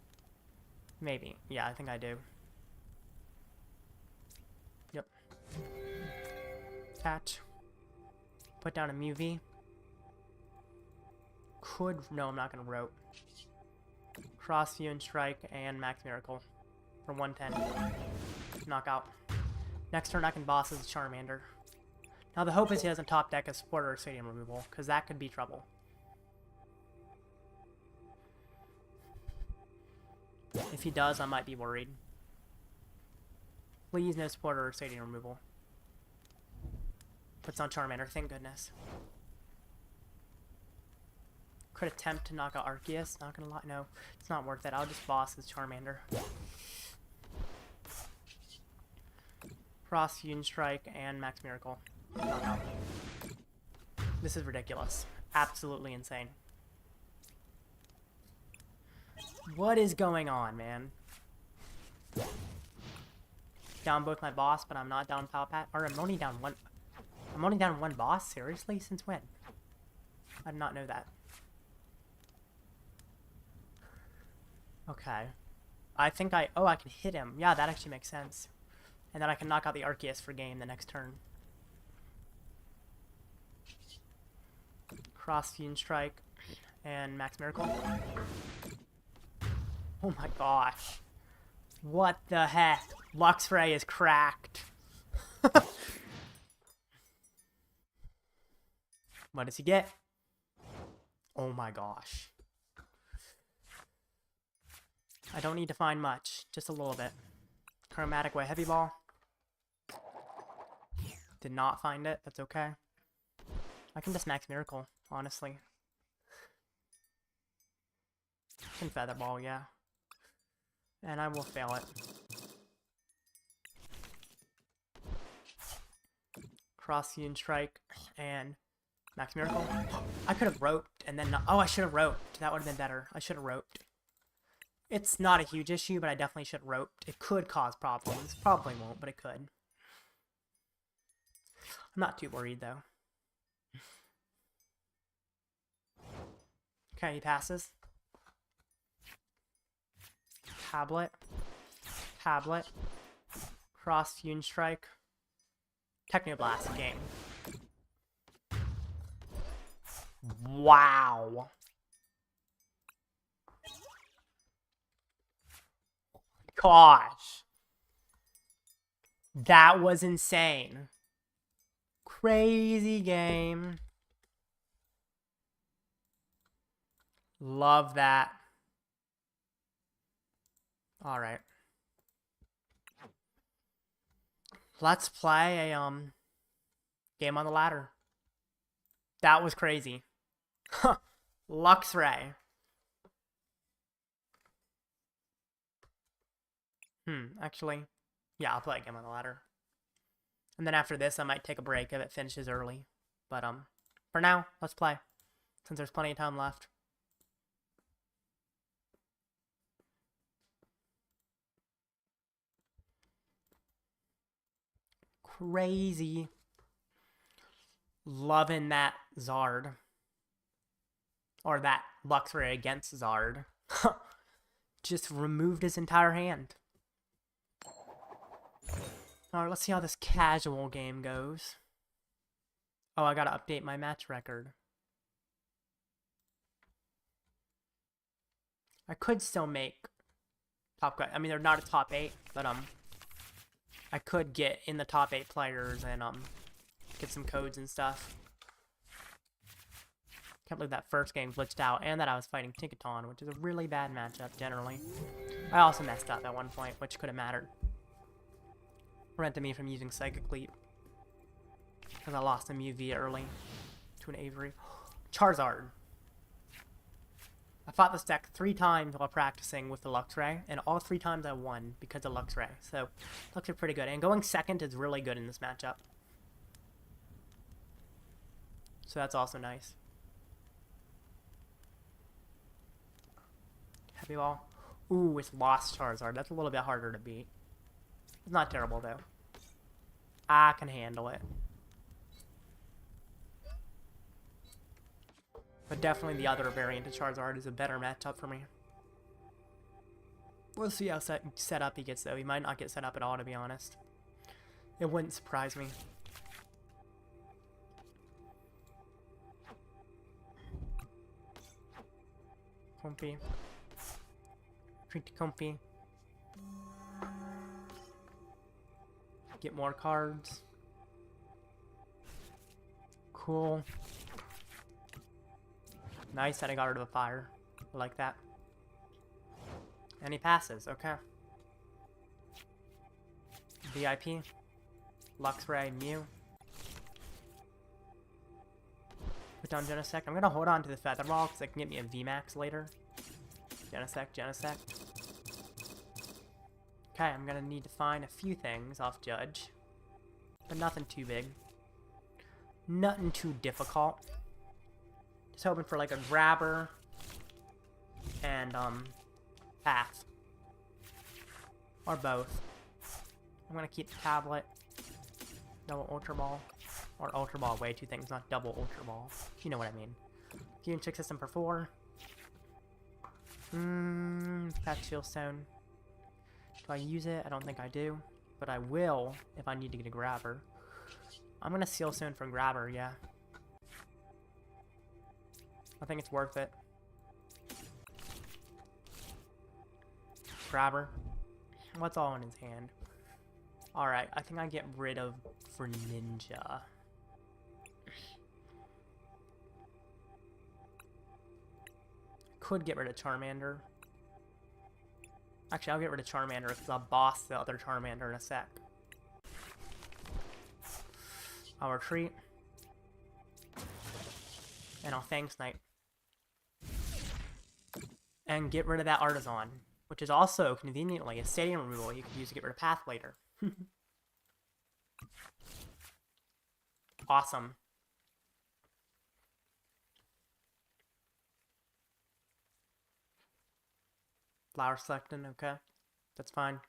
A: Maybe. Yeah, I think I do. Yep. Catch. Put down a Mew-V. No, I'm not going to Rope. Cross View and Strike and Max Miracle for 110. Knockout. Next turn I can boss as Charmander. Now the hope is he doesn't top deck a Supporter or Stadium Removal, because that could be trouble. If he does, I might be worried. Please no Supporter or Stadium Removal. Puts on Charmander, thank goodness. Could attempt to knock out Arceus, not gonna lie, no. It's not worth it, I'll just boss as Charmander. Cross Fusion Strike and Max Miracle. Knockout. This is ridiculous. Absolutely insane. What is going on, man? Down both my boss, but I'm not down Palpat. Or I'm only down one. I'm only down 1 boss? Seriously? Since when? I did not know that. Okay. I think I can hit him. Yeah, that actually makes sense. And then I can knock out the Arceus for game the next turn. Cross Fusion Strike and Max Miracle. Oh my gosh. What the heck? Luxray is cracked. What does he get? Oh my gosh. I don't need to find much. Just a little bit. Chromatic Way Heavy Ball. Did not find it. That's okay. I can just Max Miracle, honestly. I can Feather Ball, yeah. And I will fail it. Cross Fusion Strike and Max Miracle. I could have roped and then not. Oh, I should have roped. That would have been better. I should have roped. It's not a huge issue, but I definitely should have roped. It could cause problems. Probably won't, but it could. I'm not too worried, though. Okay, he passes. Tablet. Tablet. Cross Fune Strike. Technoblast game. Wow. Gosh. That was insane. Crazy game. Love that. All right. Let's play a game on the ladder. That was crazy. Luxray. Actually, yeah, I'll play a game on the ladder. And then after this, I might take a break if it finishes early. But for now, let's play. Since there's plenty of time left. Crazy. Loving that Zard. Or that Luxray against Zard. Just removed his entire hand. Alright, let's see how this casual game goes. Oh, I gotta update my match record. I could still make top cut. I mean, they're not a top 8, but I could get in the top 8 players and get some codes and stuff. Can't believe that first game glitched out, and that I was fighting Tinkaton, which is a really bad matchup generally. I also messed up at one point, which could have mattered. Prevented me from using Psychic Leap because I lost some UV early to an Avery. Charizard. I fought this deck 3 times while practicing with the Luxray, and all 3 times I won because of Luxray. So, looks are pretty good. And going second is really good in this matchup. So that's also nice. Heavy Ball. Ooh, it's Lost Charizard. That's a little bit harder to beat. It's not terrible, though. I can handle it. But definitely the other variant of Charizard is a better matchup for me. We'll see how set up he gets, though. He might not get set up at all, to be honest. It wouldn't surprise me. Comfy. Pretty comfy. Get more cards. Cool. Nice that I got rid of a fire. I like that. And he passes, okay. VIP. Luxray, Mew. Put down Genesect. I'm gonna hold on to the Feather Ball because it can get me a VMAX later. Genesect, Genesect. Okay, I'm gonna need to find a few things off Judge. But nothing too big. Nothing too difficult. Just hoping for like a grabber and path. Or both. I'm gonna keep the tablet. Double Ultra Ball. Or Ultra Ball, way 2 things, not double Ultra Ball. You know what I mean. Fusion Chick System for 4. Patch Shield Stone. Do I use it? I don't think I do. But I will if I need to get a grabber. I'm gonna Seal Stone for grabber, yeah. I think it's worth it. Grabber. What's all in his hand? Alright, I think I get rid of for Ninja. Could get rid of Charmander. Actually, I'll get rid of Charmander because I'll boss the other Charmander in a sec. I'll retreat. And I'll Fang Snipe. And get rid of that Artisan, which is also, conveniently, a stadium removal you could use to get rid of Path later. Awesome. Flower selecting, okay. That's fine.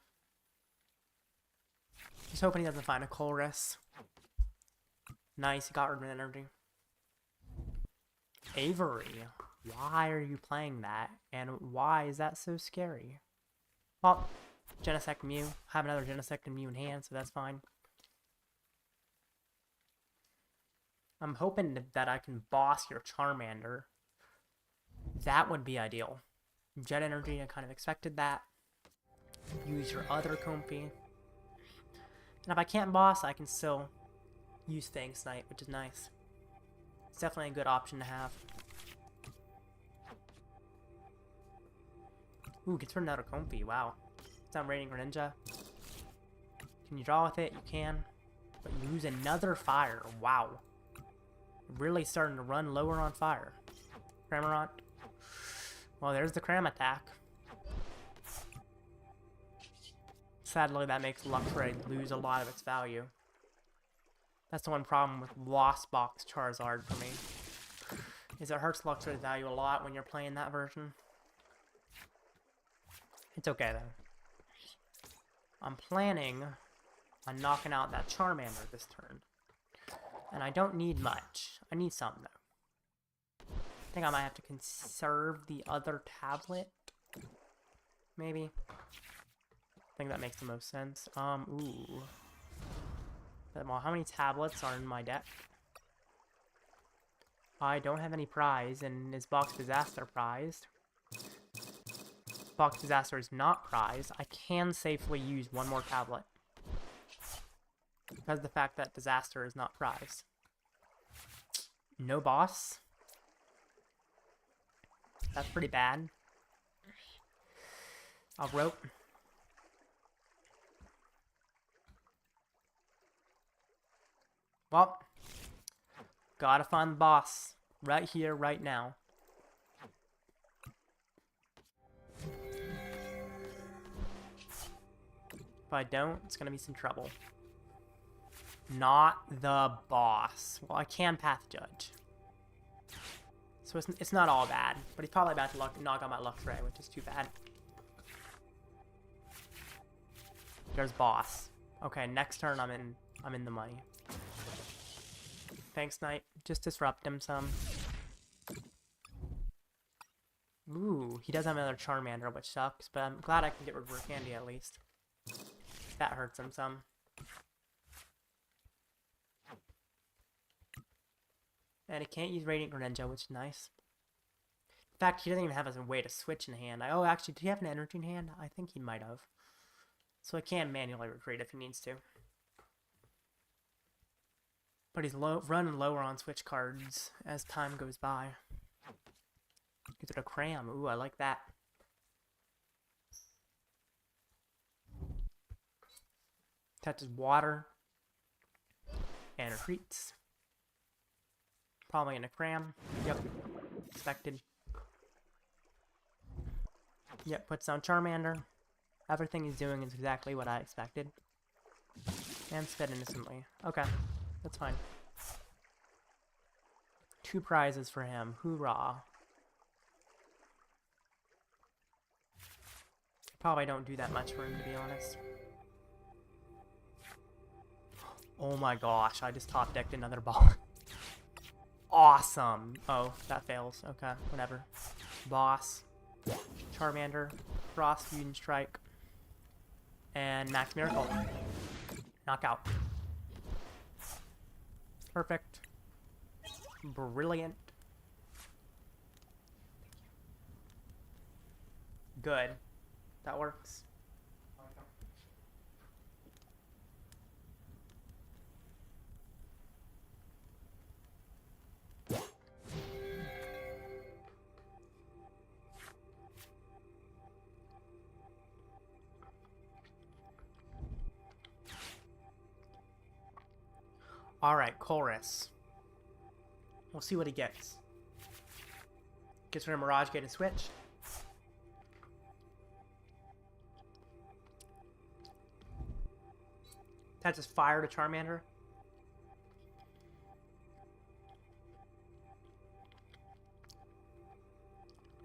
A: Just hoping he doesn't find a Colress. Nice, you got rid of energy. Avery, why are you playing that? And why is that so scary? Well, Genesect Mew. I have another Genesect and Mew in hand, so that's fine. I'm hoping that I can boss your Charmander. That would be ideal. Jet Energy, I kind of expected that. Use your other Comfy. And if I can't boss, I can still use Fang Snipe, which is nice. It's definitely a good option to have. Ooh, gets rid of another Comfy, wow. It's not Radiant Greninja. Can you draw with it? You can. But you lose another fire, wow. Really starting to run lower on fire. Cramorant. Well, there's the Cram attack. Sadly, that makes Luxray lose a lot of its value. That's the one problem with Lost Box Charizard for me. Is it hurts Luxray's value a lot when you're playing that version. It's okay though. I'm planning on knocking out that Charmander this turn. And I don't need much. I need some though. I think I might have to conserve the other tablet. Maybe. I think that makes the most sense. Ooh. Well, how many tablets are in my deck? I don't have any prize, and is Box Disaster prized? Box Disaster is not prized. I can safely use one more tablet. Because of the fact that Disaster is not prized. No boss. That's pretty bad. I'll rope. Well, gotta find the boss right here, right now. If I don't, it's gonna be some trouble. Not the boss. Well, I can Path Judge. So it's not all bad, but he's probably about to knock out my Luxray, which is too bad. There's boss. Okay, next turn I'm in the money. Thanks, Knight. Just disrupt him some. Ooh, he does have another Charmander, which sucks, but I'm glad I can get rid of Candy at least. That hurts him some. And he can't use Radiant Greninja, which is nice. In fact, he doesn't even have a way to switch in hand. Oh, actually, did he have an energy in hand? I think he might have. So I can manually retreat if he needs to. But he's running lower on switch cards as time goes by. Gives it a Cram. Ooh, I like that. Touches water. And retreats. Probably in a Cram. Yep. Expected. Yep, puts down Charmander. Everything he's doing is exactly what I expected. And sped innocently. Okay. That's fine. 2 prizes for him. Hoorah. Probably don't do that much for him, to be honest. Oh my gosh, I just top decked another ball. Awesome. Oh, that fails. Okay, whatever. Boss. Charmander. Frost Fusion Strike. And Max Miracle. Knockout. Perfect. Brilliant. Good. That works. Alright, Chorus. We'll see what he gets. Gets rid of Mirage Gate and Switch. Attaches Fire to Charmander.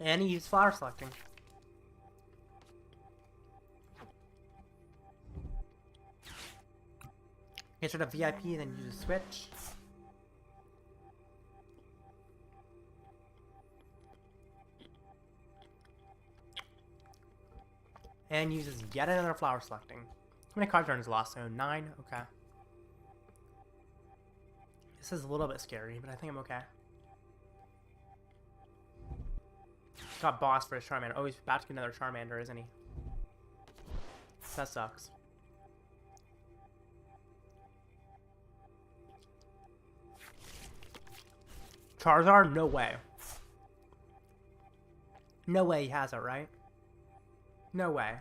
A: And he uses Flower Selecting. Gets rid of VIP, then uses Switch. And uses yet another flower selecting. How many cards are in his lost zone? 9? Okay. This is a little bit scary, but I think I'm okay. Got boss for his Charmander. Oh, he's about to get another Charmander, isn't he? That sucks. Charizard? No way. No way he has it, right? No way.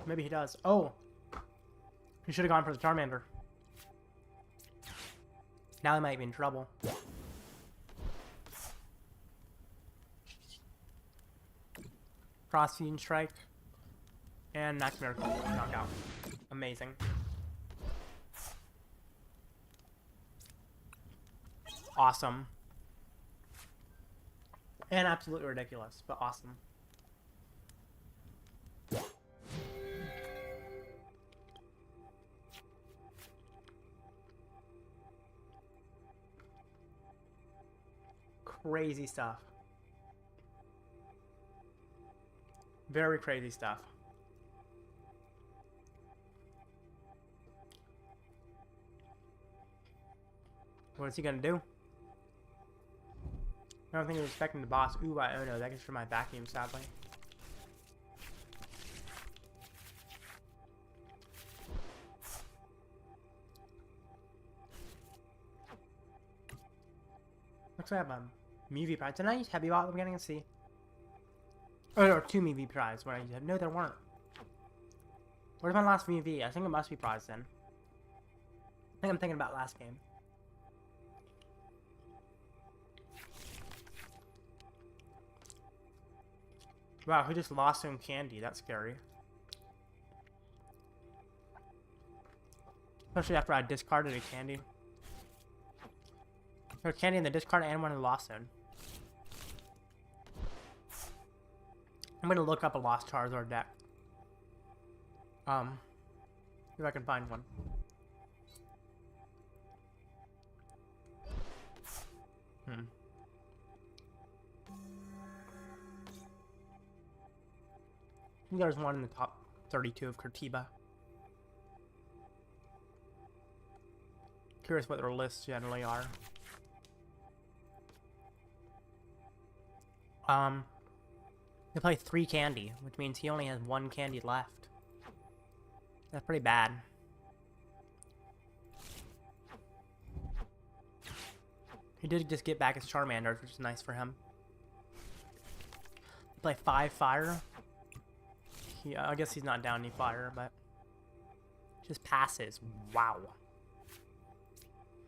A: Maybe he does. Oh! He should have gone for the Charmander. Now he might be in trouble. Cross Fusion Strike. And Max Miracle. Knockout. Amazing. Awesome. And absolutely ridiculous, but awesome. Crazy stuff. Very crazy stuff. What is he gonna do? I don't think he was expecting the boss. Ooh, oh no, that gets for my vacuum, sadly. Looks like I have a Meavy prize. Didn't I use Heavy Bot at the beginning? Let's see. Oh, there were 2 Meavy prizes. What I used. No, there weren't. Where's my last Meavy? I think it must be prize then. I think I'm thinking about last game. Wow, who just lost some candy? That's scary. Especially after I discarded a candy. There's candy in the discard and one in the lost zone. I'm gonna look up a lost Charizard deck. See if I can find one. I think there's one in the top 32 of Curitiba. Curious what their lists generally are. They play 3 candy, which means he only has 1 candy left. That's pretty bad. He did just get back his Charmander, which is nice for him. They play 5 fire. I guess he's not down any fire, but just passes. Wow.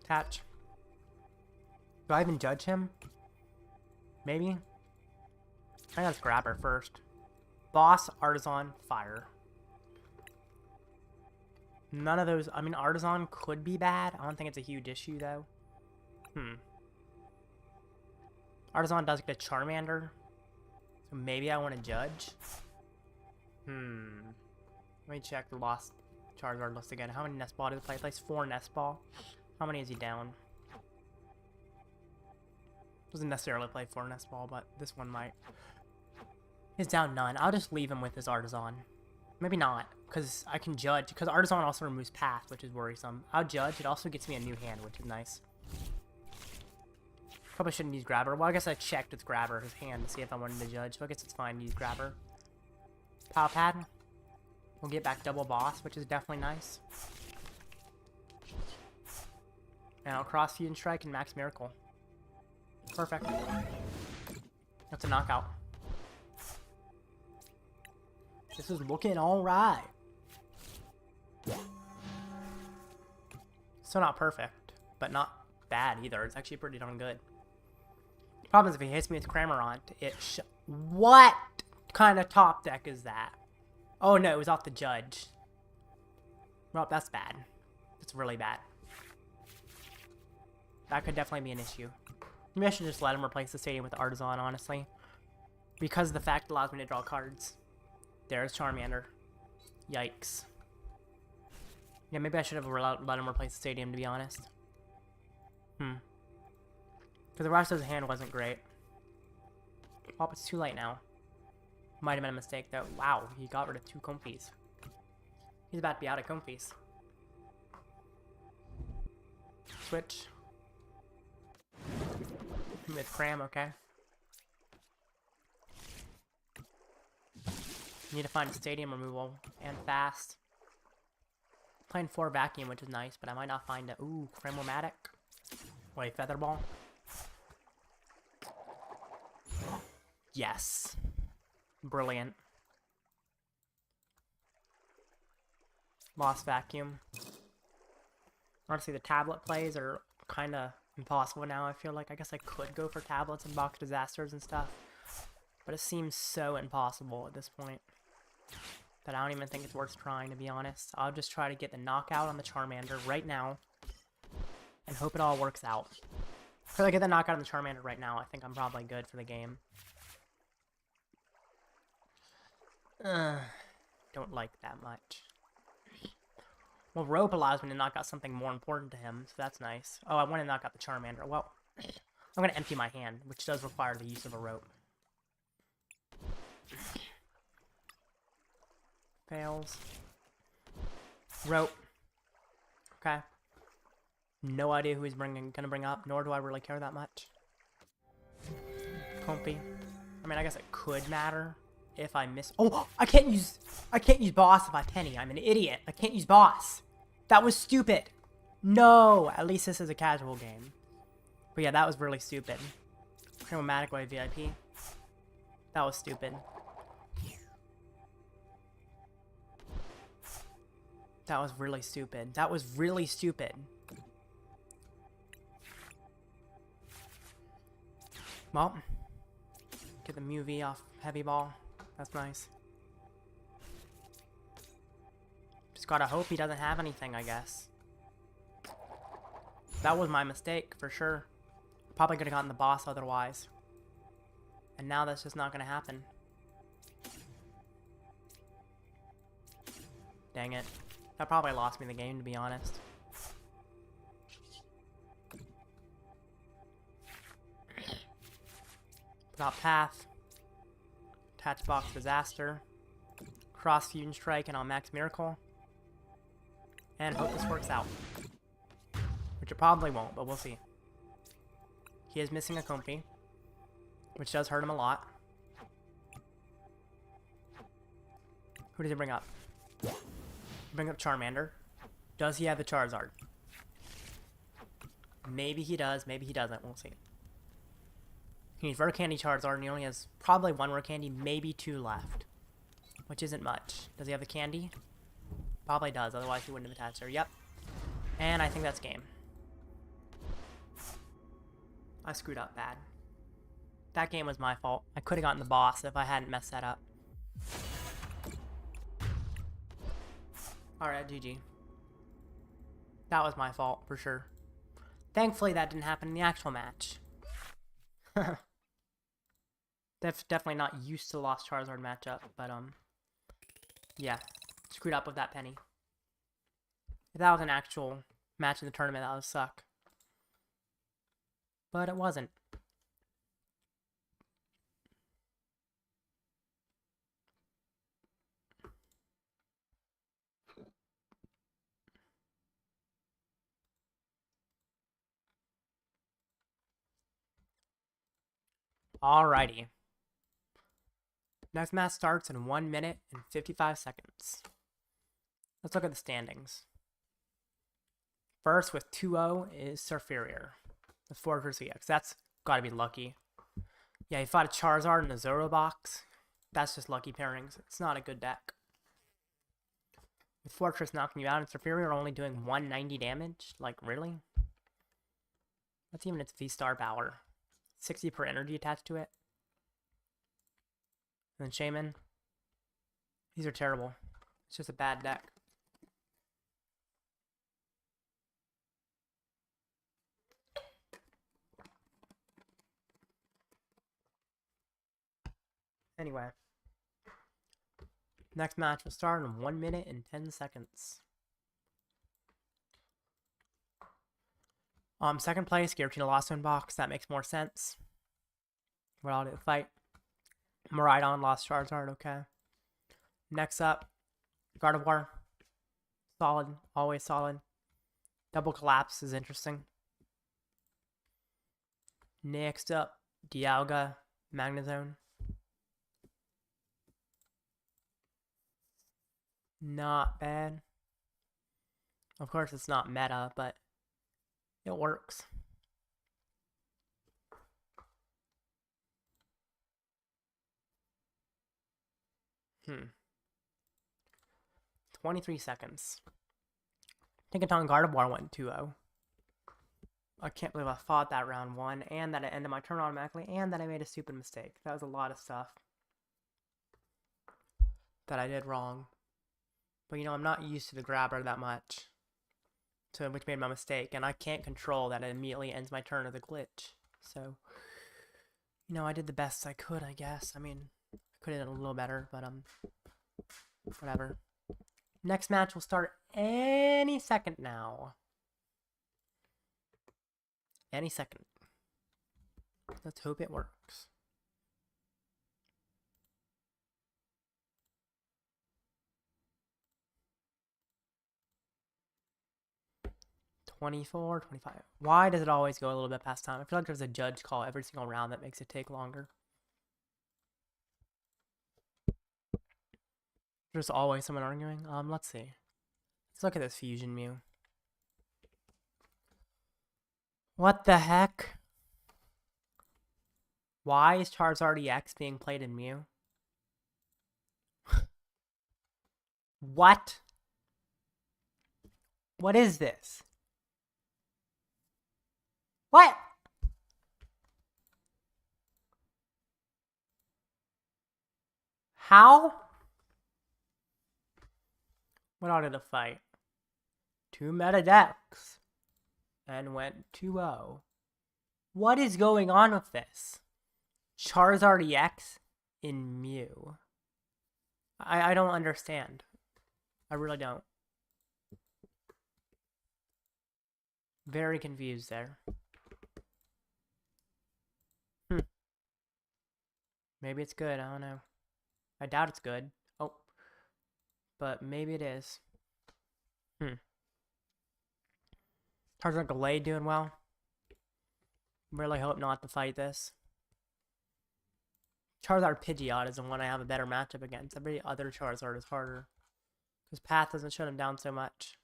A: Attach. Do I even judge him? Maybe. I gotta grab her first. Boss, Artisan, Fire. None of those. I mean, Artisan could be bad. I don't think it's a huge issue though. Artisan does get a Charmander, so maybe I want to judge. Let me check the lost Charizard list again. How many Nest Ball does he play? He plays 4 Nest Ball. How many is he down? Doesn't necessarily play 4 Nest Ball, but this one might. He's down none. I'll just leave him with his Artisan. Maybe not, because I can judge. Because Artisan also removes Path, which is worrisome. I'll judge. It also gets me a new hand, which is nice. Probably shouldn't use Grabber. Well, I guess I checked with Grabber, his hand, to see if I wanted to judge. So I guess it's fine to use Grabber. Power Pad. We'll get back double boss, which is definitely nice. And I'll Cross Fusion Strike and Max Miracle. Perfect. That's a knockout. This is looking alright. Still not perfect, but not bad either. It's actually pretty darn good. Problem is if he hits me with Cramorant, it what kind of top deck is that? Oh no, it was off the judge. Well, that's bad. That's really bad. That could definitely be an issue. Maybe I should just let him replace the stadium with Artisan, honestly. Because the fact allows me to draw cards. There's Charmander. Yikes. Yeah, maybe I should have let him replace the stadium, to be honest. Because the rest of his hand wasn't great. Oh, it's too late now. Might have been a mistake, though. Wow, he got rid of 2 comfies. He's about to be out of comfies. Switch. With cram, okay. Need to find a stadium removal, and fast. Playing 4 vacuum, which is nice, but I might not find it. Ooh, Cramomatic. Wait, Featherball. Yes. Brilliant. Lost vacuum. Honestly, the tablet plays are kind of impossible now, I feel like. I guess I could go for tablets and box disasters and stuff. But it seems so impossible at this point that I don't even think it's worth trying, to be honest. I'll just try to get the knockout on the Charmander right now and hope it all works out. If I get the knockout on the Charmander right now, I think I'm probably good for the game. Don't like that much. Well, Rope allows me to knock out something more important to him, so that's nice. Oh, I want to knock out the Charmander. Well, I'm going to empty my hand, which does require the use of a Rope. Fails. Rope. Okay. No idea who he's gonna bring up, nor do I really care that much. Comfy. I mean, I guess it could matter if I miss. Oh, I can't use boss if I penny. I'm an idiot. I can't use boss. That was stupid. No, at least this is a casual game. But yeah, that was really stupid. Chromatic Wave VIP. That was stupid. That was really stupid. That was really stupid. Well, get the Mew V off Heavy Ball. That's nice. Just gotta hope he doesn't have anything, I guess. That was my mistake, for sure. Probably could have gotten the boss otherwise. And now that's just not gonna happen. Dang it. That probably lost me the game, to be honest. Without Path. Attach Box Disaster. Cross Fusion Strike and I'll Max Miracle. And hope this works out. Which it probably won't, but we'll see. He is missing a Comfy, which does hurt him a lot. Who does he bring up? Bring up Charmander. Does he have the Charizard? Maybe he does, maybe he doesn't. We'll see. He needs Rare Candy Charizard, and he only has probably 1 Rare Candy, maybe 2 left. Which isn't much. Does he have the candy? Probably does, otherwise he wouldn't have attached her. Yep. And I think that's game. I screwed up bad. That game was my fault. I could have gotten the boss if I hadn't messed that up. Alright, GG. That was my fault, for sure. Thankfully, that didn't happen in the actual match. Definitely not used to the Lost Charizard matchup, but, yeah. Screwed up with that penny. If that was an actual match in the tournament, that would suck. But it wasn't. Alrighty. Next match starts in 1 minute and 55 seconds. Let's look at the standings. First with 2-0 is Surferior. The Fortress EX. That's gotta be lucky. Yeah, he fought a Charizard in a Zoro box. That's just lucky pairings. It's not a good deck. With Fortress knocking you out and Surferior only doing 190 damage? Like, really? That's even its V-Star power. 60 per energy attached to it. And then Shaman. These are terrible. It's just a bad deck. Anyway. Next match will start in 1 minute and 10 seconds. Second place, Giratina Lost Zone box. That makes more sense. What I'll do, fight. Miraidon lost Charizard, okay. Next up, Gardevoir. Solid, always solid. Double Collapse is interesting. Next up, Dialga, Magnezone. Not bad. Of course, it's not meta, but it works. 23 seconds. Tinkaton Gardevoir went 2-0. I can't believe I fought that round 1, and that it ended my turn automatically, and that I made a stupid mistake. That was a lot of stuff that I did wrong. But you know, I'm not used to the grabber that much, so which made my mistake, and I can't control that it immediately ends my turn with a glitch. So, you know, I did the best I could, I guess. I mean, I could have done a little better, but whatever. Next match will start any second now. Any second. Let's hope it works. $24, $25. Why does it always go a little bit past time? I feel like there's a judge call every single round that makes it take longer. There's always someone arguing. Let's see. Let's look at this Fusion Mew. What the heck? Why is Charizard EX being played in Mew? What? What is this? What? How? What ought to fight? 2 meta decks. And went 2-0. What is going on with this? Charizard EX in Mew. I don't understand. I really don't. Very confused there. Maybe it's good. I don't know. I doubt it's good. Oh. But maybe it is. Charizard Gallade doing well. Really hope not to fight this. Charizard Pidgeot is the one I have a better matchup against. Every other Charizard is harder. Because Path doesn't shut him down so much.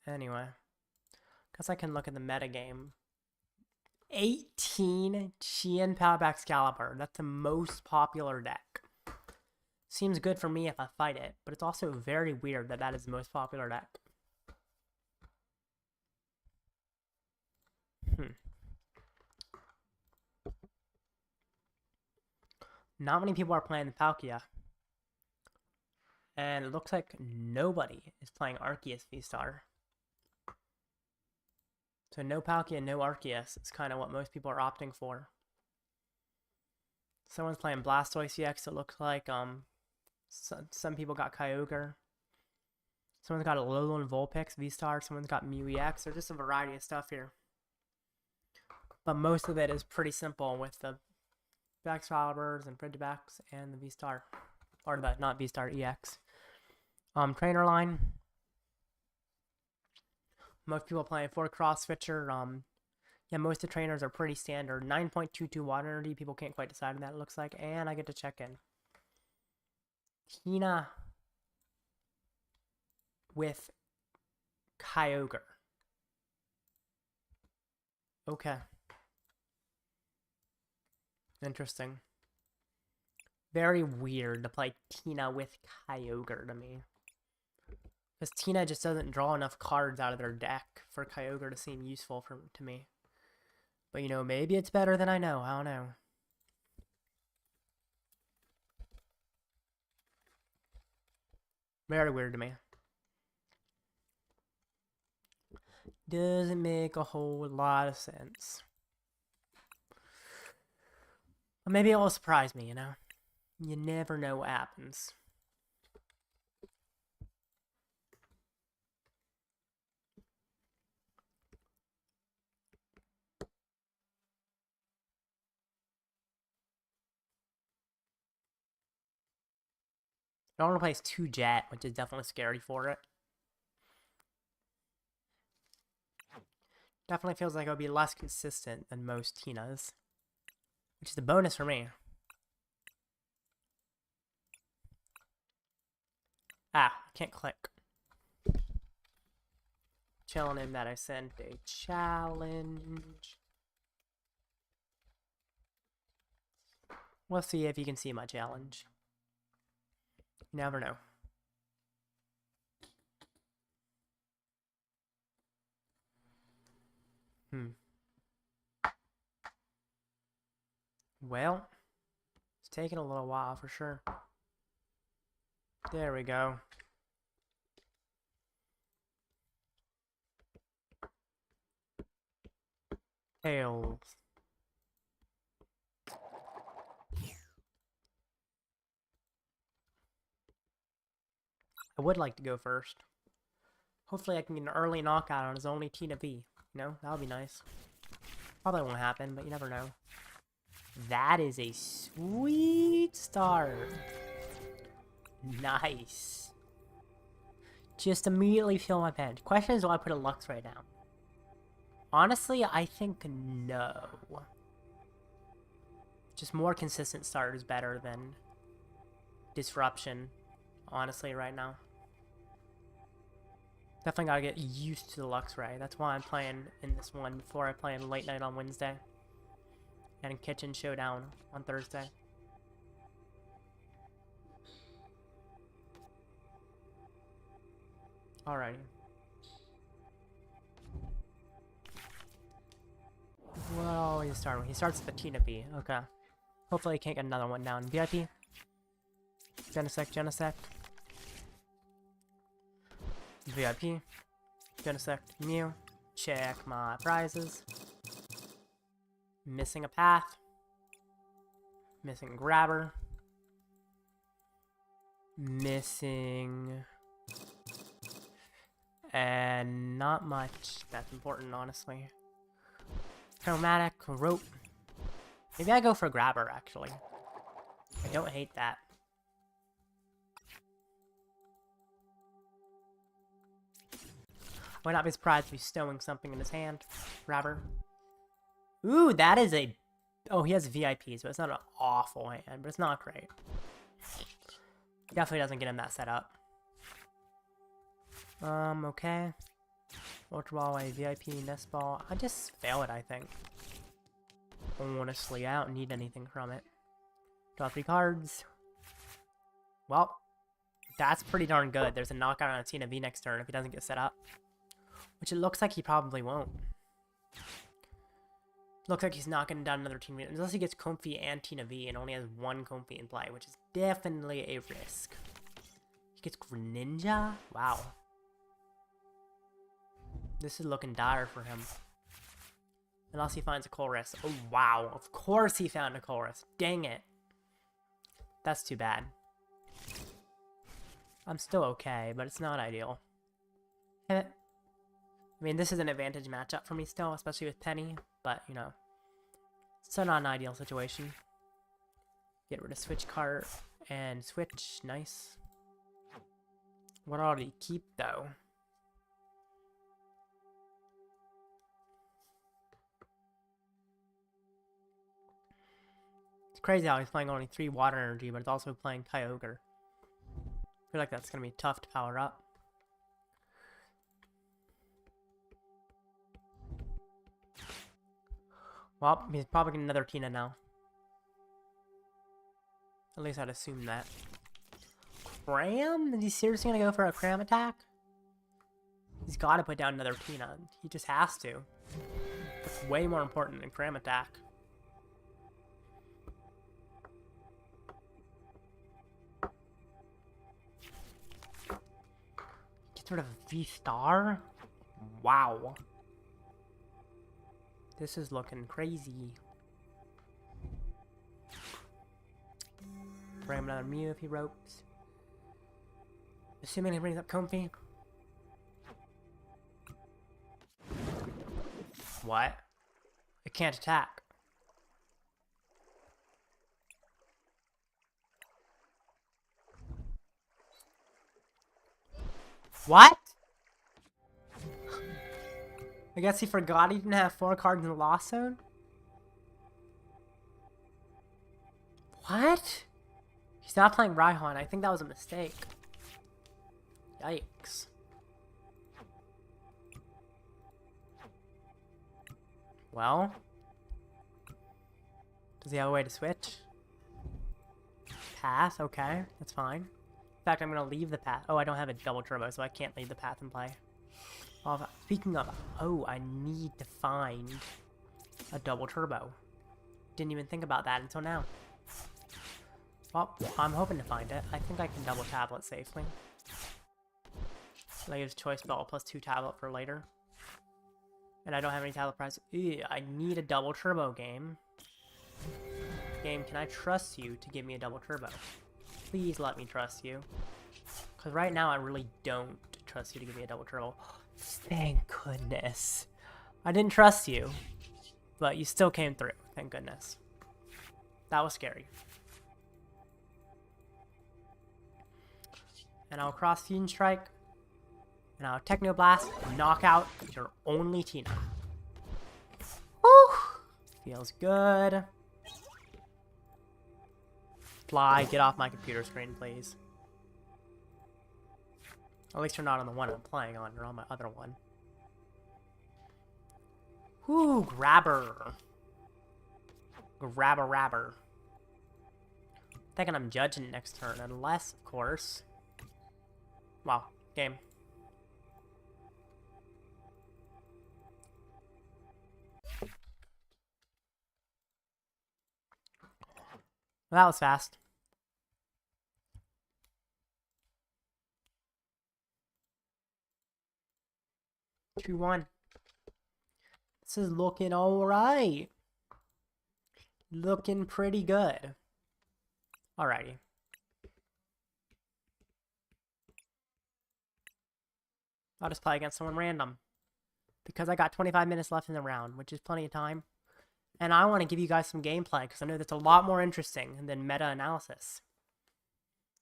A: Anyway. Guess I can look at the metagame. 18 Chien Power Excalibur. That's the most popular deck. Seems good for me if I fight it, but it's also very weird that that is the most popular deck. Not many people are playing the Palkia. And it looks like nobody is playing Arceus V-Star. So no Palkia, no Arceus is kind of what most people are opting for. Someone's playing Blastoise EX, it looks like. Some people got Kyogre. Someone's got a Alolan Vulpix V-Star. Someone's got Mew EX. There's just a variety of stuff here. But most of it is pretty simple with the Excaliburs and Frigibax and the V-Star. Or the, not V-Star, EX. Trainer line. Most people playing 4 Cross Switcher. Yeah, most of the trainers are pretty standard. 9.22 water energy. People can't quite decide on that, it looks like. And I get to check in. Tina with Kyogre. Okay. Interesting. Very weird to play Tina with Kyogre to me. Because Tina just doesn't draw enough cards out of their deck for Kyogre to seem useful to me. But you know, maybe it's better than I know. I don't know. Very weird to me. Doesn't make a whole lot of sense. But maybe it will surprise me, you know? You never know what happens. I don't want to place 2 jet, which is definitely scary for it. Definitely feels like it would be less consistent than most Tinas, which is a bonus for me. Ah, I can't click. Telling him that I sent a challenge. We'll see if you can see my challenge. You never know. Well, it's taking a little while for sure. There we go. Tails. I would like to go first. Hopefully I can get an early knockout on his only Tina V. You know, that would be nice. Probably won't happen, but you never know. That is a sweet start. Nice. Just immediately feel my bench. Question is, do I put a Lux right now? Honestly, I think no. Just more consistent start is better than disruption, honestly, right now. Definitely gotta get used to the Luxray. That's why I'm playing in this one before I play in Late Night on Wednesday. And in Kitchen Showdown on Thursday. Alrighty. Well, he start with? He starts with the Tina B. Okay. Hopefully he can't get another one down. VIP. Genesect, Genesect. VIP. Genesect, Mew. Check my prizes. Missing a path. Missing a grabber. Missing... And not much that's important, honestly. Chromatic, rope. Maybe I go for grabber, actually. I don't hate that. Would not be surprised if he's stowing something in his hand. Grabber. Ooh, that is a... Oh, he has VIP, so it's not an awful hand, but it's not great. Definitely doesn't get him that set up. Okay. Ultra Ball away, VIP, Nest Ball. I just fail it, I think. Honestly, I don't need anything from it. Draw 3 cards. Well, that's pretty darn good. There's a knockout on a Tina V next turn if he doesn't get set up. Which it looks like he probably won't. Looks like he's not going to down another Tina V. Unless he gets Comfy and Tina V and only has 1 Comfy in play, which is definitely a risk. He gets Greninja? Wow. This is looking dire for him. Unless he finds a Colress. Oh, wow. Of course he found a Colress. Dang it. That's too bad. I'm still okay, but it's not ideal. I mean, this is an advantage matchup for me still, especially with Penny, but, you know, it's not an ideal situation. Get rid of Switch Cart and Switch. Nice. What ought he keep, though? It's crazy how he's playing only 3 water energy, but it's also playing Kyogre. I feel like that's going to be tough to power up. Well, he's probably getting another Tina now. At least I'd assume that. Cram? Is he seriously going to go for a Cram attack? He's got to put down another Tina. He just has to. It's way more important than Cram attack. Gets rid of V-Star? Wow. This is looking crazy. Bring him another Mew if he ropes. Assuming he brings up Comfy. What? It can't attack. What? I guess he forgot he didn't have 4 cards in the lost zone? What? He's not playing Raihan. I think that was a mistake. Yikes. Well. Does he have a way to switch? Path? Okay, that's fine. In fact, I'm going to leave the path. Oh, I don't have a double turbo, so I can't leave the path and play. Well, speaking of... Oh, I need to find a double turbo. Didn't even think about that until now. Well, I'm hoping to find it. I think I can double tablet safely. Latest choice belt plus 2 tablet for later. And I don't have any tablet prize. Ew, I need a double turbo game. Game, can I trust you to give me a double turbo? Please let me trust you. Because right now I really don't trust you to give me a double turbo. Thank goodness. I didn't trust you. But you still came through. Thank goodness. That was scary. And I'll cross Fusion Strike. And I'll Techno Blast and knock out your only Tina. Woo! Feels good. Fly, get off my computer screen, please. At least you're not on the one I'm playing on, you're on my other one. Whoo, grabber. Grabber. Thinking I'm judging next turn, unless, of course. Wow, game. Well, that was fast. Two, 1. This is looking alright. Looking pretty good. Alrighty. I'll just play against someone random. Because I got 25 minutes left in the round, which is plenty of time. And I want to give you guys some gameplay, because I know that's a lot more interesting than meta-analysis.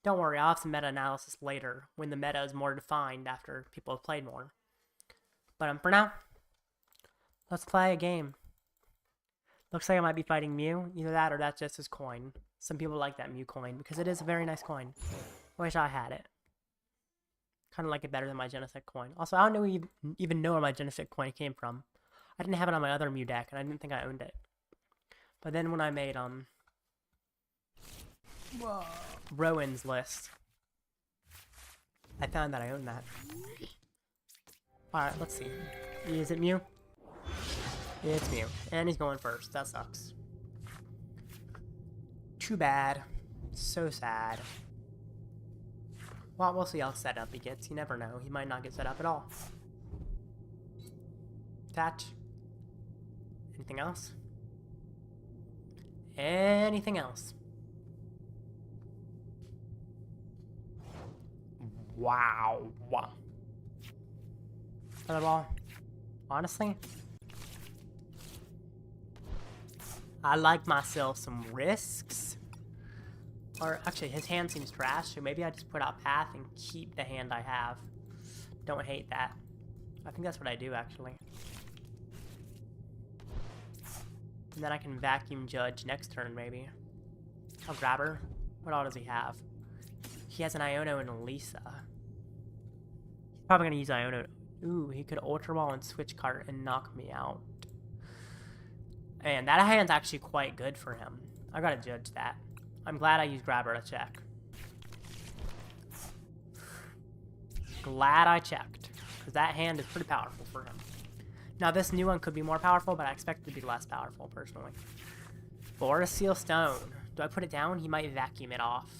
A: Don't worry, I'll have some meta-analysis later, when the meta is more defined after people have played more. But for now, let's play a game. Looks like I might be fighting Mew. Either that or that's just his coin. Some people like that Mew coin, because it is a very nice coin. I wish I had it. Kind of like it better than my Genesect coin. Also, I don't even know where my Genesect coin came from. I didn't have it on my other Mew deck, and I didn't think I owned it. But then when I made, Rowan's list, I found that I owned that. Alright, let's see. Is it Mew? It's Mew. And he's going first. That sucks. Too bad. So sad. Well, we'll see how set up he gets. You never know. He might not get set up at all. Attach. Anything else? Anything else? Wow. Other ball. Honestly, I like myself some risks. Or actually, his hand seems trash, so maybe I just put out path and keep the hand I have. Don't hate that. I think that's what I do, actually. And then I can vacuum judge next turn, maybe. I'll grab her. What all does he have? He has an Iono and a Lisa. He's probably gonna use Iono. Ooh, he could Ultra Ball and Switch Cart and knock me out. And that hand's actually quite good for him. I gotta judge that. I'm glad I used Grabber to check. Glad I checked. Because that hand is pretty powerful for him. Now, this new one could be more powerful, but I expect it to be less powerful, personally. Borosiel Stone. Do I put it down? He might vacuum it off.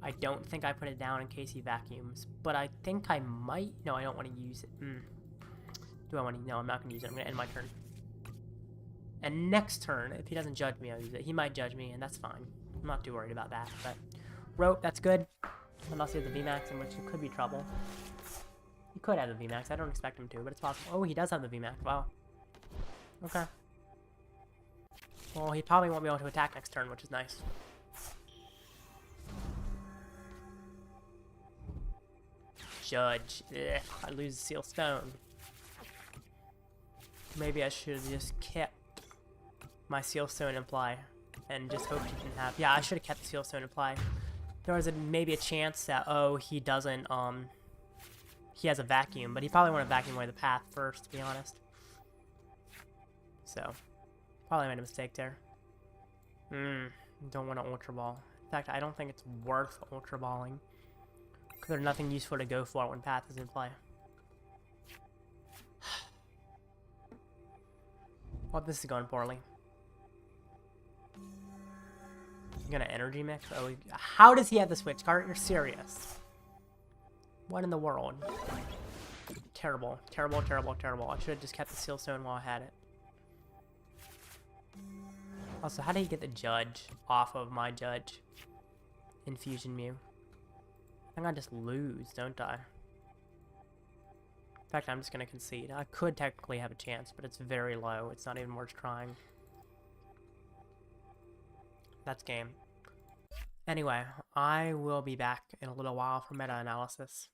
A: I don't think I put it down in case he vacuums. But I think I might... No, I don't want to use it. Do I want to... No, I'm not going to use it. I'm going to end my turn. And next turn, if he doesn't judge me, I'll use it. He might judge me, and that's fine. I'm not too worried about that. But Rope, that's good. Unless he has a VMAX, in which it could be trouble. He could have the VMAX. I don't expect him to, but it's possible. Oh, he does have the VMAX. Wow. Okay. Well, he probably won't be able to attack next turn, which is nice. judge. Ugh, I lose seal stone. Maybe I should have just kept my seal stone in play and just hoped he didn't have. Yeah, I should have kept the seal stone in play. There was maybe a chance that, oh, he doesn't, he has a vacuum, but he probably want to vacuum away the path first, to be honest. So, probably made a mistake there. Don't want to Ultra Ball. In fact, I don't think it's worth Ultra Balling, because there's nothing useful to go for when path is in play. Well, this is going poorly. You gonna energy mix? Oh, how does he have the switch card? You're serious. What in the world? Terrible. Terrible, terrible, terrible. I should have just kept the seal stone while I had it. Also, how did he get the judge off of my judge? Infusion Mew. I think I just lose, don't I? In fact, I'm just gonna concede. I could technically have a chance, but it's very low. It's not even worth trying. That's game. Anyway, I will be back in a little while for meta-analysis.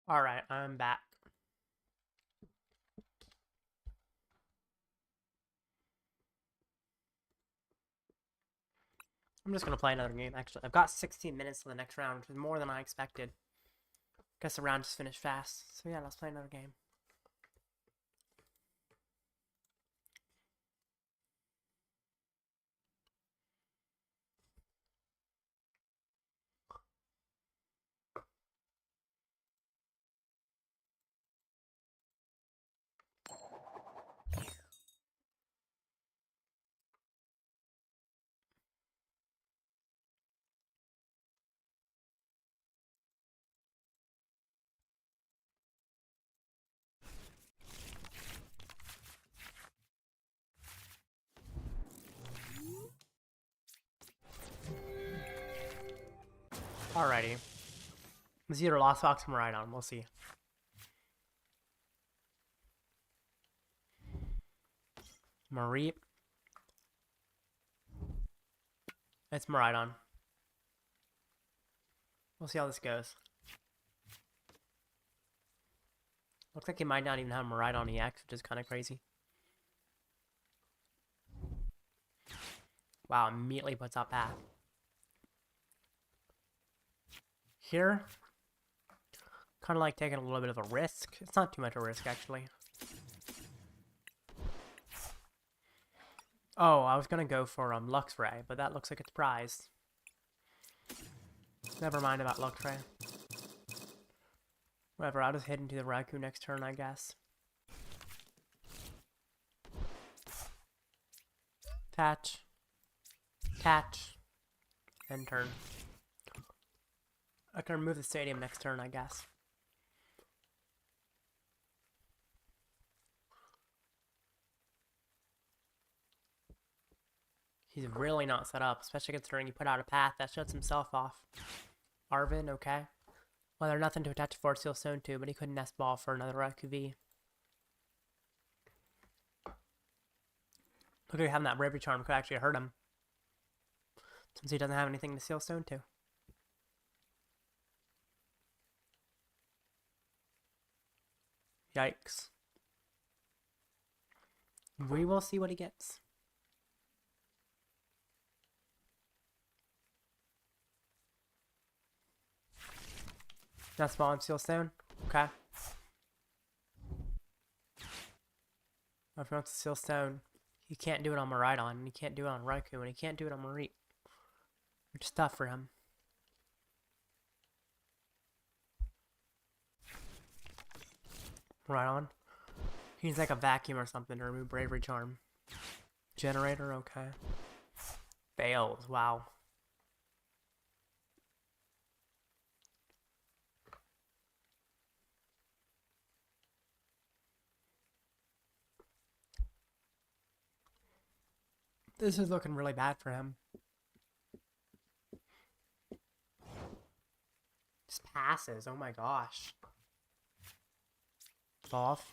A: Alright, I'm back. I'm just gonna play another game, actually. I've got 16 minutes to the next round, which is more than I expected. Guess the round just finished fast. So yeah, let's play another game. Alrighty. It's either Lost Fox or Maridon. We'll see. Marie. It's Maridon. We'll see how this goes. Looks like he might not even have Maridon EX, which is kind of crazy. Wow, immediately puts out Path. Here, kind of like taking a little bit of a risk. It's not too much of a risk, actually. Oh, I was gonna go for Luxray, but that looks like it's prized. Never mind about Luxray. Whatever, I'll just hit into the Raikou next turn, I guess. Catch. Catch. End turn. I can remove the stadium next turn, I guess. He's really not set up, especially considering he put out a path that shuts himself off. Arvin, okay. Well, there's nothing to attach Force Seal Stone to, but he couldn't nest ball for another Raikou V. Look at having that Bravery Charm could actually hurt him, since he doesn't have anything to Seal Stone to. Yikes. We will see what he gets. Nest ball and Seal Stone? Okay. If he wants to Seal Stone, he can't do it on Maridon, and he can't do it on Raikou, and he can't do it on Marie. Which is tough for him. Maridon. He needs like a vacuum or something to remove Bravery Charm. Generator, okay. Fails, wow. This is looking really bad for him. Just passes, oh my gosh. Off.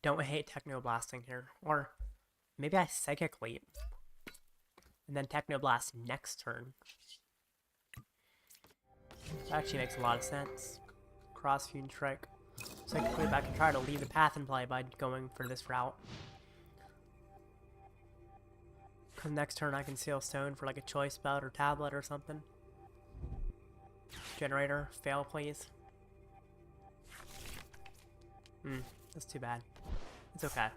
A: Don't hate Technoblasting here. Or maybe I Psychic Leap. And then Technoblast next turn. That actually makes a lot of sense. Cross-Fusion Strike. Psychic Leap, I can try to leave the path in play by going for this route. Because next turn I can Seal Stone for like a Choice Belt or Tablet or something. Generator, fail please. That's too bad. It's okay.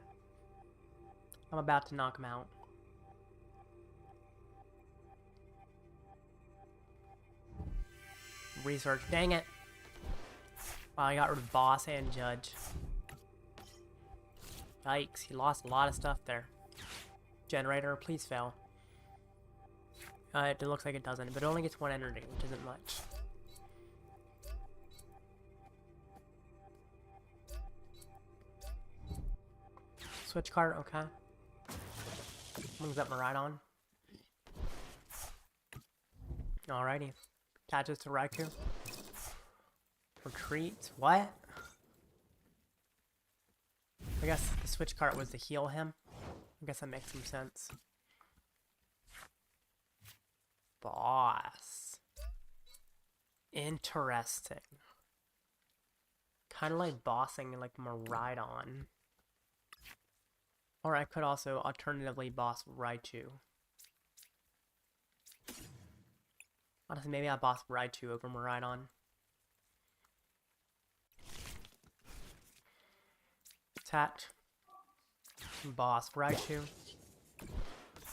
A: I'm about to knock him out. Research, dang it. Wow, I got rid of Boss and Judge. Yikes, he lost a lot of stuff there. Generator, please fail. It looks like it doesn't, but it only gets one energy, which isn't much. Switch card, okay. Brings up Maridon. Alrighty. Attaches to Raikou. Retreat. What? I guess the switch card was to heal him. I guess that makes some sense. Boss. Interesting. Kind of like bossing like Miraidon. Or I could also alternatively boss Raichu. Honestly, maybe I boss Raichu over Miraidon. Attach. Boss Raichu.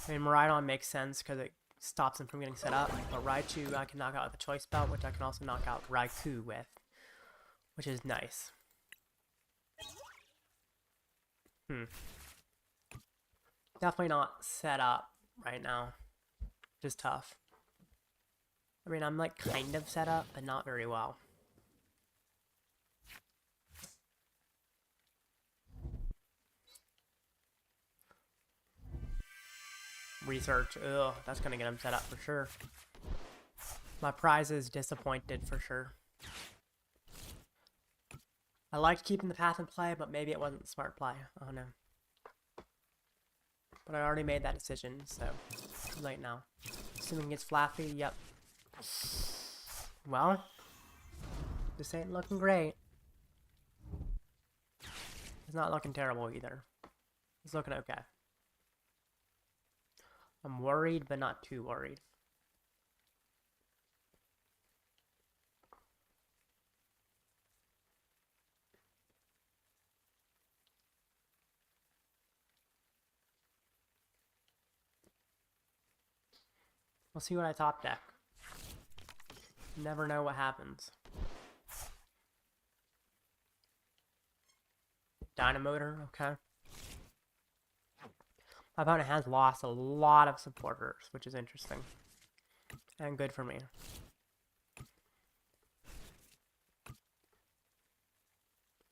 A: I mean, Miraidon makes sense because it stops him from getting set up. But Raichu I can knock out with a Choice Belt, which I can also knock out Raikou with. Which is nice. Definitely not set up right now. Just tough. I mean, I'm like kind of set up, but not very well. Research. Ugh, that's gonna get him set up for sure. My prize is disappointed for sure. I liked keeping the path in play, but maybe it wasn't a smart play. Oh no. But I already made that decision, so too late now. Assuming it's Flaffy, yep. Well, this ain't looking great. It's not looking terrible either. It's looking okay. I'm worried, but not too worried. We'll see what I top deck. Never know what happens. Dynamotor, okay. My opponent has lost a lot of supporters, which is interesting. And good for me.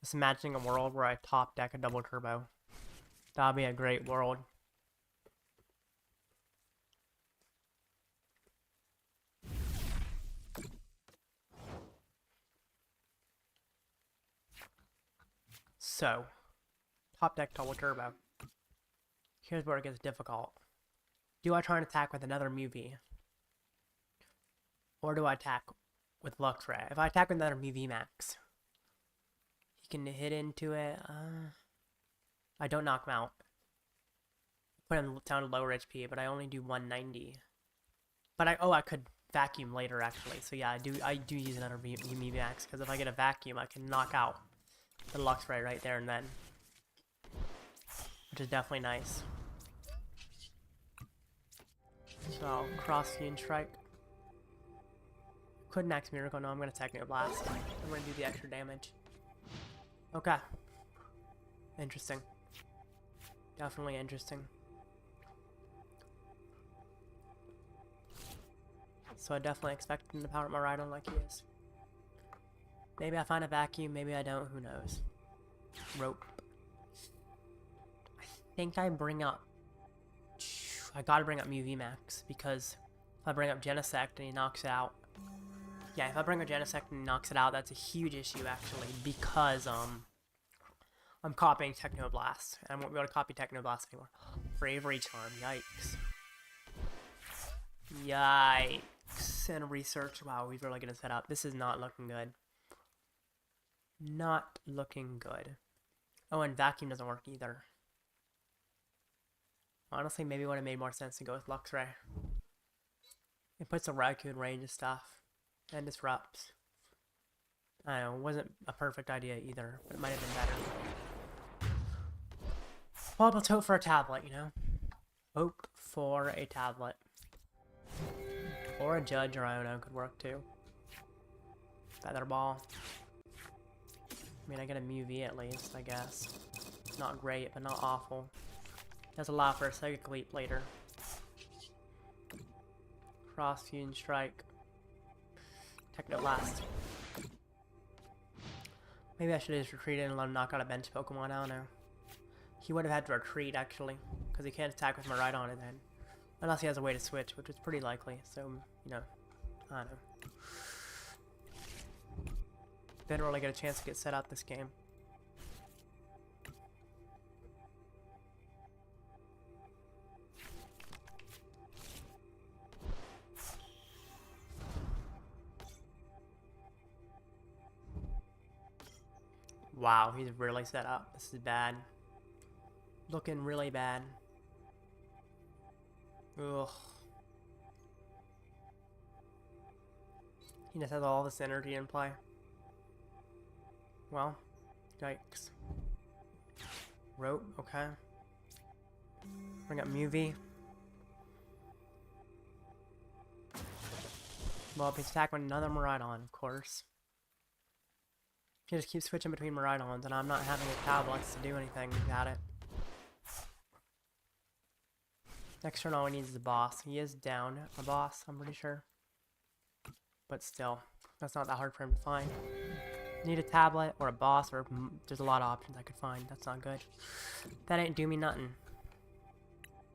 A: Just imagining a world where I top deck a double turbo. That'd be a great world. So, top deck double turbo. Here's where it gets difficult. Do I try and attack with another Mew-V? Or do I attack with Luxray? If I attack with another Mew-V Max, he can hit into it. I don't knock him out. Put him down to lower HP, but I only do 190. But I could vacuum later actually. So yeah, I do use another Mew-V Max because if I get a vacuum, I can knock out the Luxray right there and then, which is definitely nice. So cross Fusion Strike. Could Max Miracle. No, I'm gonna Techno Blast. I'm gonna do the extra damage. Okay. Interesting. Definitely interesting. So I definitely expect him to power up my Rhydon like he is. Maybe I find a vacuum, maybe I don't, who knows. Rope. I think I bring up... I gotta bring up Mew-V Max, because if I bring up Genesect and he knocks it out... Yeah, if I bring up Genesect and he knocks it out, that's a huge issue actually, because I'm copying Techno Blast, and I won't be able to copy Techno Blast anymore. Bravery Charm, yikes. Yikes. And research, wow, we've really gonna set up. This is not looking good. Not looking good. Oh, and vacuum doesn't work either. Honestly, maybe it would have made more sense to go with Luxray. It puts a Raikou in range of stuff. And disrupts. I don't know, it wasn't a perfect idea either, but it might have been better. Well, let's hope for a tablet, you know? Hope for a tablet. Or a Judge or Iono could work too. Feather Ball. I mean, I get a Mew-V at least, I guess. Not great, but not awful. Does allow for a Psychic Leap later. Cross Fusion Strike. Techno Blast. Maybe I should have just retreated and let him knock out a bench Pokemon, I don't know. He would have had to retreat, actually, because he can't attack with Miraidon and then. Unless he has a way to switch, which is pretty likely, so, you know, I don't know. Didn't really get a chance to get set up this game. Wow, he's really set up. This is bad. Looking really bad. Ugh. He just has all this energy in play. Well, yikes. Rope, okay. Bring up Movie. Well, if he's attacking another Miraidon, of course. He just keeps switching between Miraidons, and I'm not having the tablets to do anything about it. Next turn, all he needs is a boss. He is down a boss, I'm pretty sure. But still, that's not that hard for him to find. Need a tablet or a boss, or there's a lot of options I could find. That's not good. That ain't do me nothing.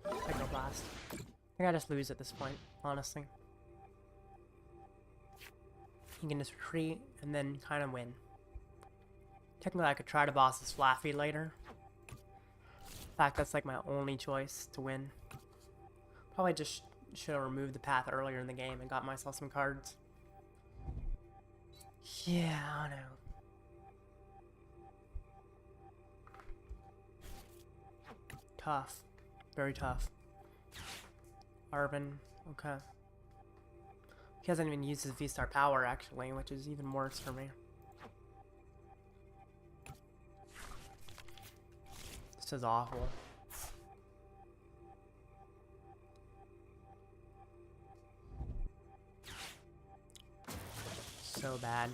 A: Psycho Blast. I think I just lose at this point, honestly. He can just retreat and then kind of win. Technically, I could try to boss this Flaffy later. In fact, that's like my only choice to win. Probably just should have removed the path earlier in the game and got myself some cards. Yeah, I know. Tough. Very tough. Arvin, okay. He hasn't even used his V-Star power, actually, which is even worse for me. This is awful. So bad.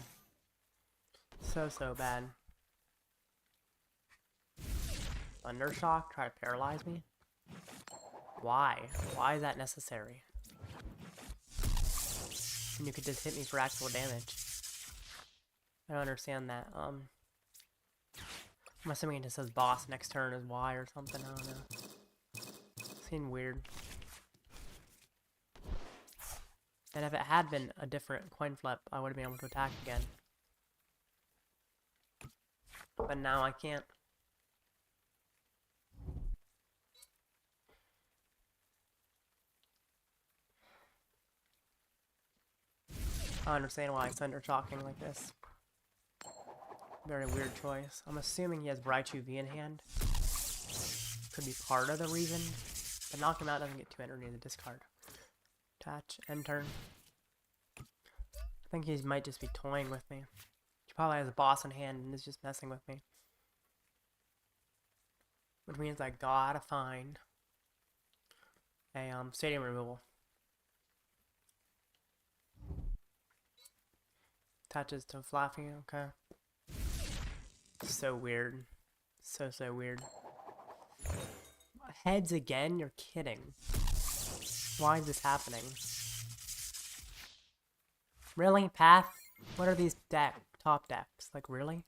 A: So bad. Thundershock? Try to paralyze me? Why? Why is that necessary? And you could just hit me for actual damage. I don't understand that. I'm assuming it just says boss next turn is Y or something. I don't know. Seemed weird. And if it had been a different coin flip, I would have been able to attack again. But now I can't. I understand why it's under shocking like this. Very weird choice. I'm assuming he has Raichu V in hand. Could be part of the reason. But knock him out doesn't get 2 energy in the discard. Attach, end turn. I think he might just be toying with me. He probably has a boss in hand and is just messing with me. Which means I gotta find a stadium removal. Attaches to Flaffy, okay. So weird. So weird. Heads again? You're kidding. Why is this happening? Really? Path? What are these top decks? Like, really?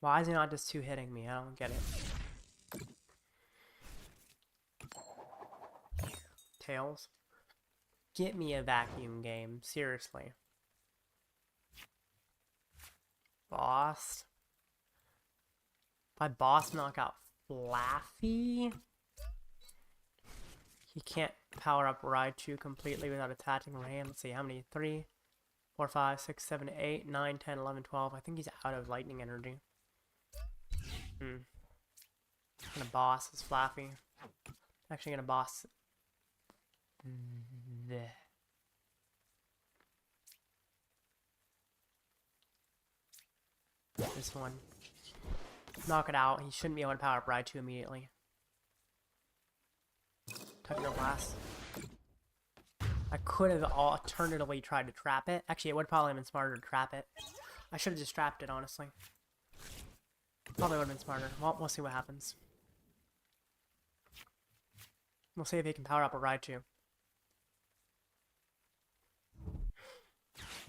A: Why is he not just 2-hitting me? I don't get it. Tails. Get me a vacuum game. Seriously. Boss. If I boss knock out Flaffy, he can't power up Raichu completely without attaching Ram. Let's see, how many? 3, 4, 5, 6, 7, 8, 9, 10, 11, 12. I think he's out of lightning energy. I'm gonna boss this Flaffy. Actually gonna boss this one. Knock it out. He shouldn't be able to power up Raichu immediately. Techno Blast. I could have alternatively tried to trap it. Actually, it would probably have been smarter to trap it. I should have just trapped it, honestly. Probably would have been smarter. Well, we'll see what happens. We'll see if he can power up a Raichu.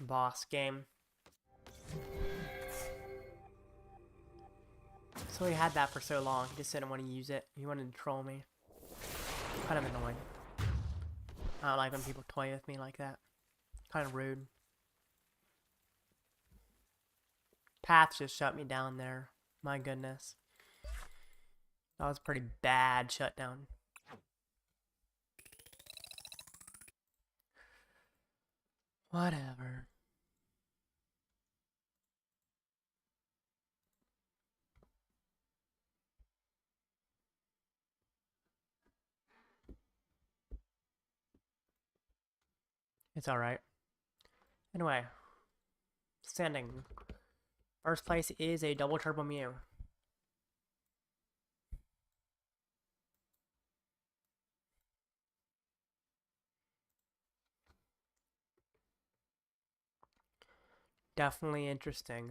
A: Boss game. So he had that for so long. He just didn't want to use it. He wanted to troll me. Kind of annoying. I don't like when people toy with me like that. Kind of rude. Path just shut me down there. My goodness. That was a pretty bad shutdown. Whatever. It's alright. Anyway, standing. First place is a double turbo Mew. Definitely interesting.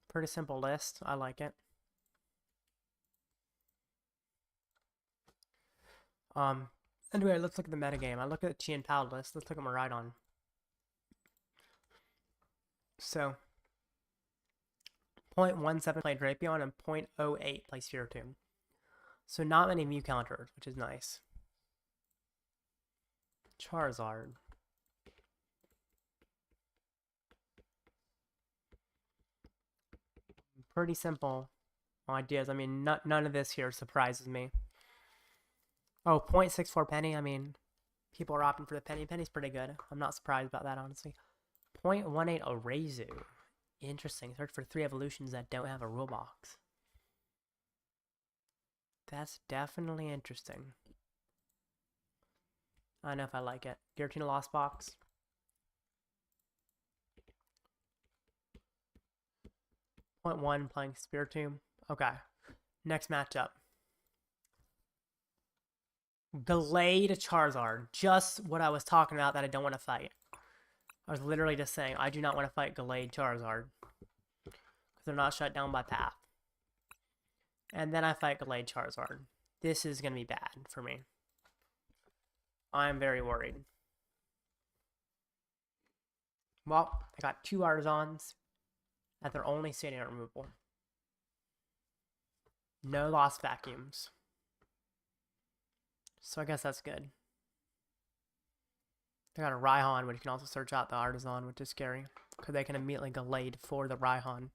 A: Pretty simple list. I like it. Anyway, let's look at the metagame. I look at the Chi and Pal list. Let's look at Miraidon. So, 0.17 play Drapion and 0.08 play Spiritomb. So not many Mew counters, which is nice. Charizard. Pretty simple ideas. I mean, none of this here surprises me. Oh, 0.64 penny. I mean, people are opting for the penny. Penny's pretty good. I'm not surprised about that, honestly. 0.18 Arazu. Interesting. Search for 3 evolutions that don't have a rule box. That's definitely interesting. I don't know if I like it. Giratina Lost Box. 0.1 playing Spiritomb. Okay. Next matchup. Glade Charizard. Just what I was talking about that I don't want to fight. I was literally just saying I do not want to fight Glade Charizard. Because they're not shut down by Path. And then I fight Glade Charizard. This is going to be bad for me. I'm very worried. Well, I got 2 Artisans. And they're only stadium removal. No lost vacuums. So I guess that's good. They got a Raihan, which can also search out the Artisan, which is scary. Because they can immediately Glade for the Raihan.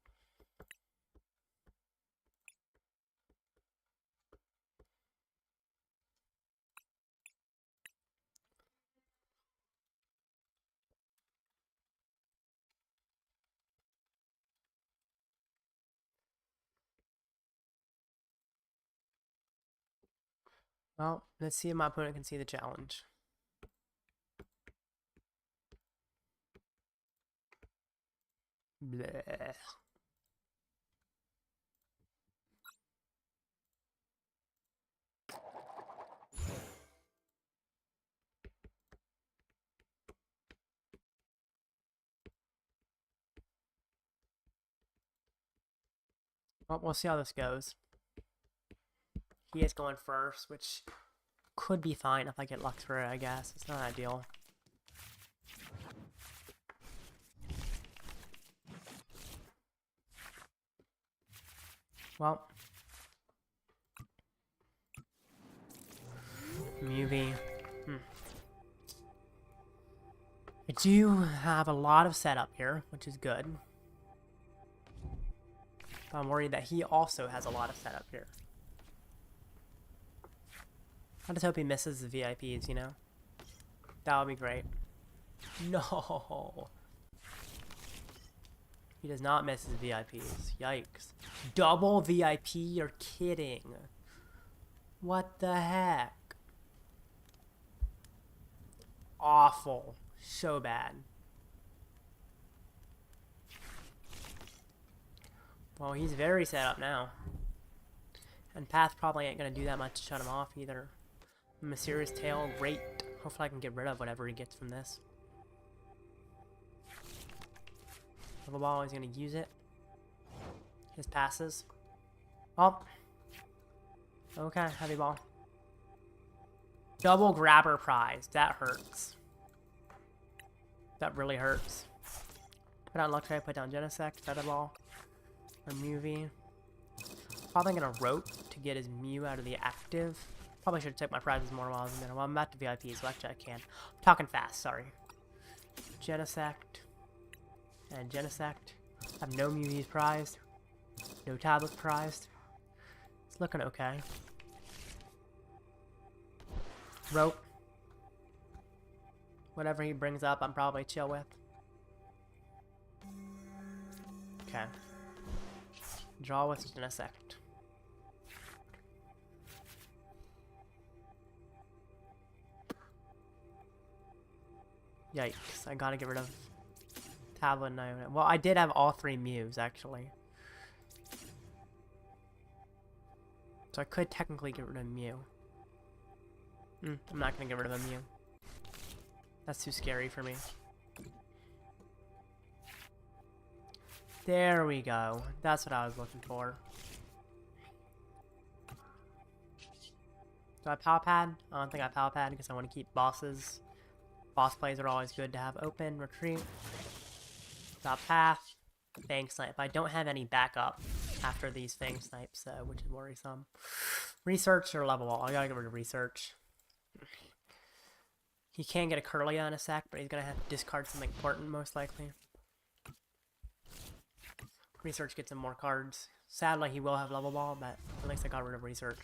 A: Well, let's see if my opponent can see the challenge. Bleh. Well, we'll see how this goes. He is going first, which could be fine if I get luck for it, I guess. It's not ideal. Well. Mewtwo. I do have a lot of setup here, which is good. But I'm worried that he also has a lot of setup here. I just hope he misses the VIPs, you know? That would be great. No! He does not miss his VIPs. Yikes. Double VIP? You're kidding. What the heck? Awful. So bad. Well, he's very set up now. And Path probably ain't going to do that much to shut him off either. Mysterious Tail, great. Hopefully I can get rid of whatever he gets from this. Little Ball, he's going to use it. His passes. Oh. Okay, Heavy Ball. Double Grabber Prize. That hurts. That really hurts. Put out Luxray, put down Genesect, Feather Ball, or Mewtwo. Probably gonna Rope to get his Mew out of the active. Probably should have taken my prizes more while I was in there. Well, I'm back to VIP, so actually I can. I'm talking fast, sorry. Genesect. And Genesect. I have no Mewtwo's prized. No tablets prized. It's looking okay. Rope. Whatever he brings up, I'm probably chill with. Okay. Draw with an insect. Yikes, I gotta get rid of Tablet and Iona. Well, I did have all 3 Mews, actually. So I could technically get rid of Mew. I'm not gonna get rid of a Mew. That's too scary for me. There we go. That's what I was looking for. Do I power pad? I don't think I power pad because I want to keep bosses. Boss plays are always good to have open. Retreat. Got path. Fang snipe. I don't have any backup after these fang snipes, which is worrisome. Research or level wall? I gotta get rid of research. He can get a Curlia in a sec, but he's gonna have to discard something important, most likely. Research gets him more cards. Sadly, he will have level ball, but at least I got rid of research.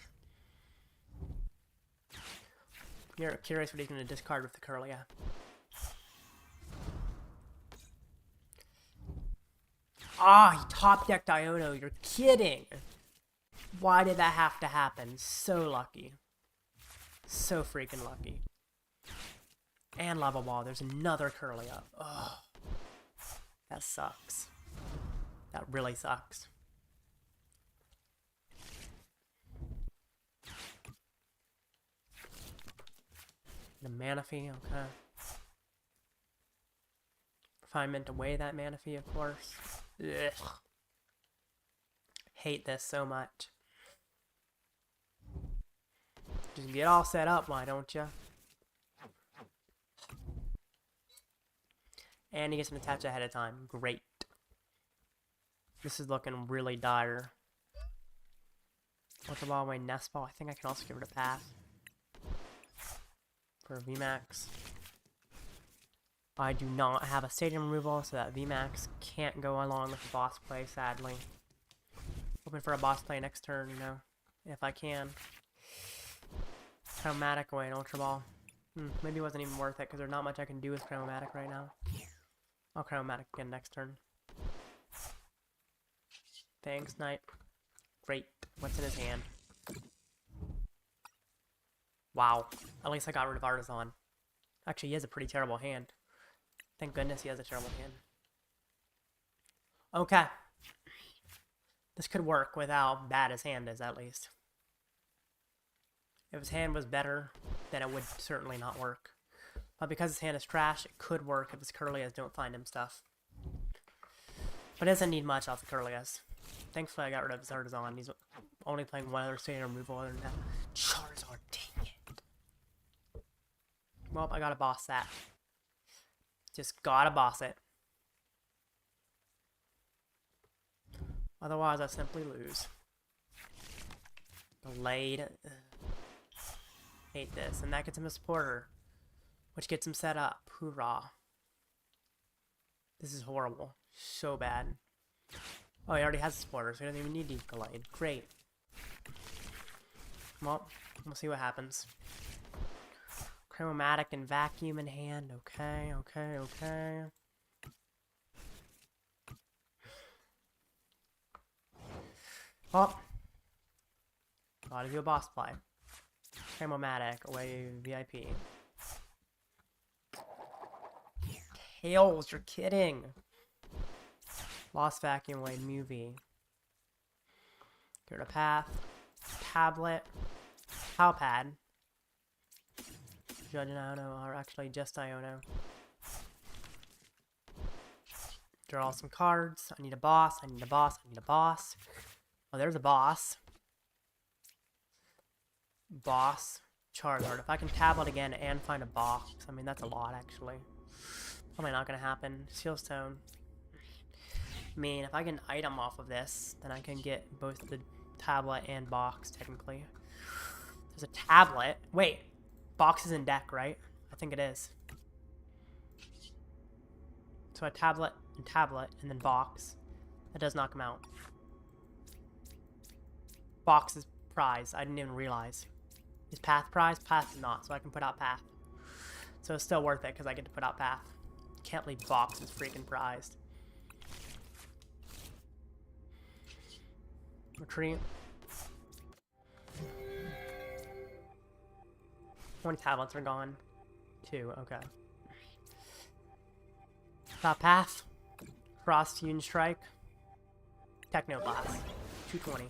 A: You're curious what he's gonna discard with the Curlia. Ah, he top decked Iono. You're kidding. Why did that have to happen? So lucky. So freaking lucky. And level ball. There's another Curlia. Ugh. That sucks. That really sucks. The Manaphy, okay. Refinement away that Manaphy, of course. Ugh. Hate this so much. Just get all set up, why don't you? And he gets an attach ahead of time. Great. This is looking really dire. Ultra Ball away Nest Ball. I think I can also give it a pass. For VMAX. I do not have a stadium removal, so that VMAX can't go along with the boss play, sadly. Hoping for a boss play next turn, you know, if I can. Chromatic away an Ultra Ball. Maybe it wasn't even worth it, because there's not much I can do with Chromatic right now. I'll Chromatic again next turn. Thanks, Knight. Great. What's in his hand? Wow. At least I got rid of Artisan. Actually, he has a pretty terrible hand. Thank goodness he has a terrible hand. Okay. This could work with how bad his hand is, at least. If his hand was better, then it would certainly not work. But because his hand is trash, it could work if his Curlias don't find him stuff. But it doesn't need much off the Curlias. Thankfully, I got rid of his Artisan. He's only playing one other stadium removal other than that. Charizard, dang it. Well, I gotta boss that. Just gotta boss it. Otherwise, I simply lose. Delayed. Hate this. And that gets him a supporter. Which gets him set up. Hoorah. This is horrible. So bad. Oh, he already has a supporter, so he doesn't even need to be delayed. Great. Well, we'll see what happens. Chromatic and vacuum in hand. Okay, okay, okay. Oh. Gotta do a boss play. Chromatic away VIP. Tails, you're kidding. Lost vacuum away movie. Get rid of path. Tablet. Palpad. Judge and Iono are actually just Iono. Draw some cards. I need a boss. I need a boss. I need a boss. Oh, there's a boss. Boss. Charizard. If I can tablet again and find a box, I mean, that's a lot, actually. Probably not going to happen. Seal Stone. I mean, if I get an item off of this, then I can get both the tablet and box, technically. There's a tablet. Wait. Box is in deck, right? I think it is. So a tablet, and then box. That does knock him out. Box is prize. I didn't even realize. Is path prize? Path is not, so I can put out path. So it's still worth it because I get to put out Path. Can't leave boxes freaking prized. Retreat. How many tablets are gone? 2, okay. Got Path. Frost Fusion Strike. Techno Blast. 220.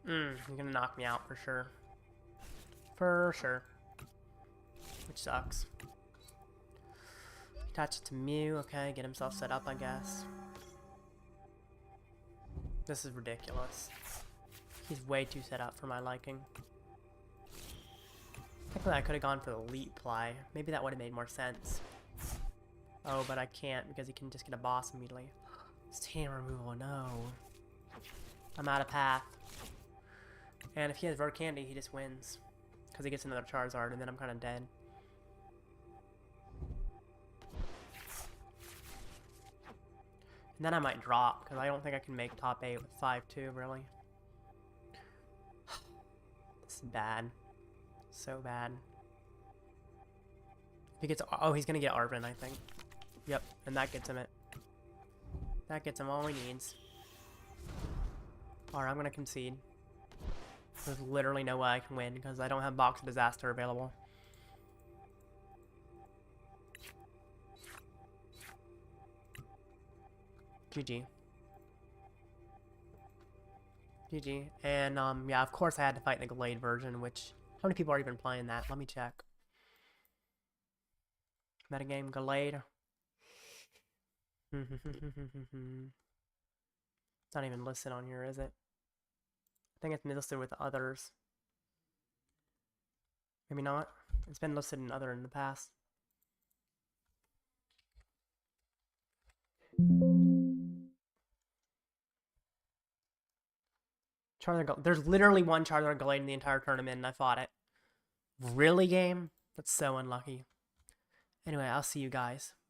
A: You're gonna knock me out for sure. For sure. Which sucks. Attach it to Mew, okay, get himself set up, I guess. This is ridiculous. He's way too set up for my liking. Technically, I could have gone for the Leap Ply. Maybe that would have made more sense. Oh, but I can't because he can just get a boss immediately. Stand removal, no. I'm out of Path. And if he has Vert Candy, he just wins. Because he gets another Charizard, and then I'm kind of dead. And then I might drop, because I don't think I can make top 8 with 5-2, really. This is bad. So bad. He gets, oh, he's going to get Arven, I think. Yep, and that gets him it. That gets him all he needs. Alright, I'm going to concede. There's literally no way I can win, because I don't have Box of Disaster available. GG. GG. And, yeah, of course I had to fight the Glade version, which... How many people are even playing that? Let me check. Metagame Glade. It's not even listed on here, is it? I think it's listed with others. Maybe not. It's been listed in other in the past. There's literally one Charizard Glade in the entire tournament, and I fought it. Really, game? That's so unlucky. Anyway, I'll see you guys.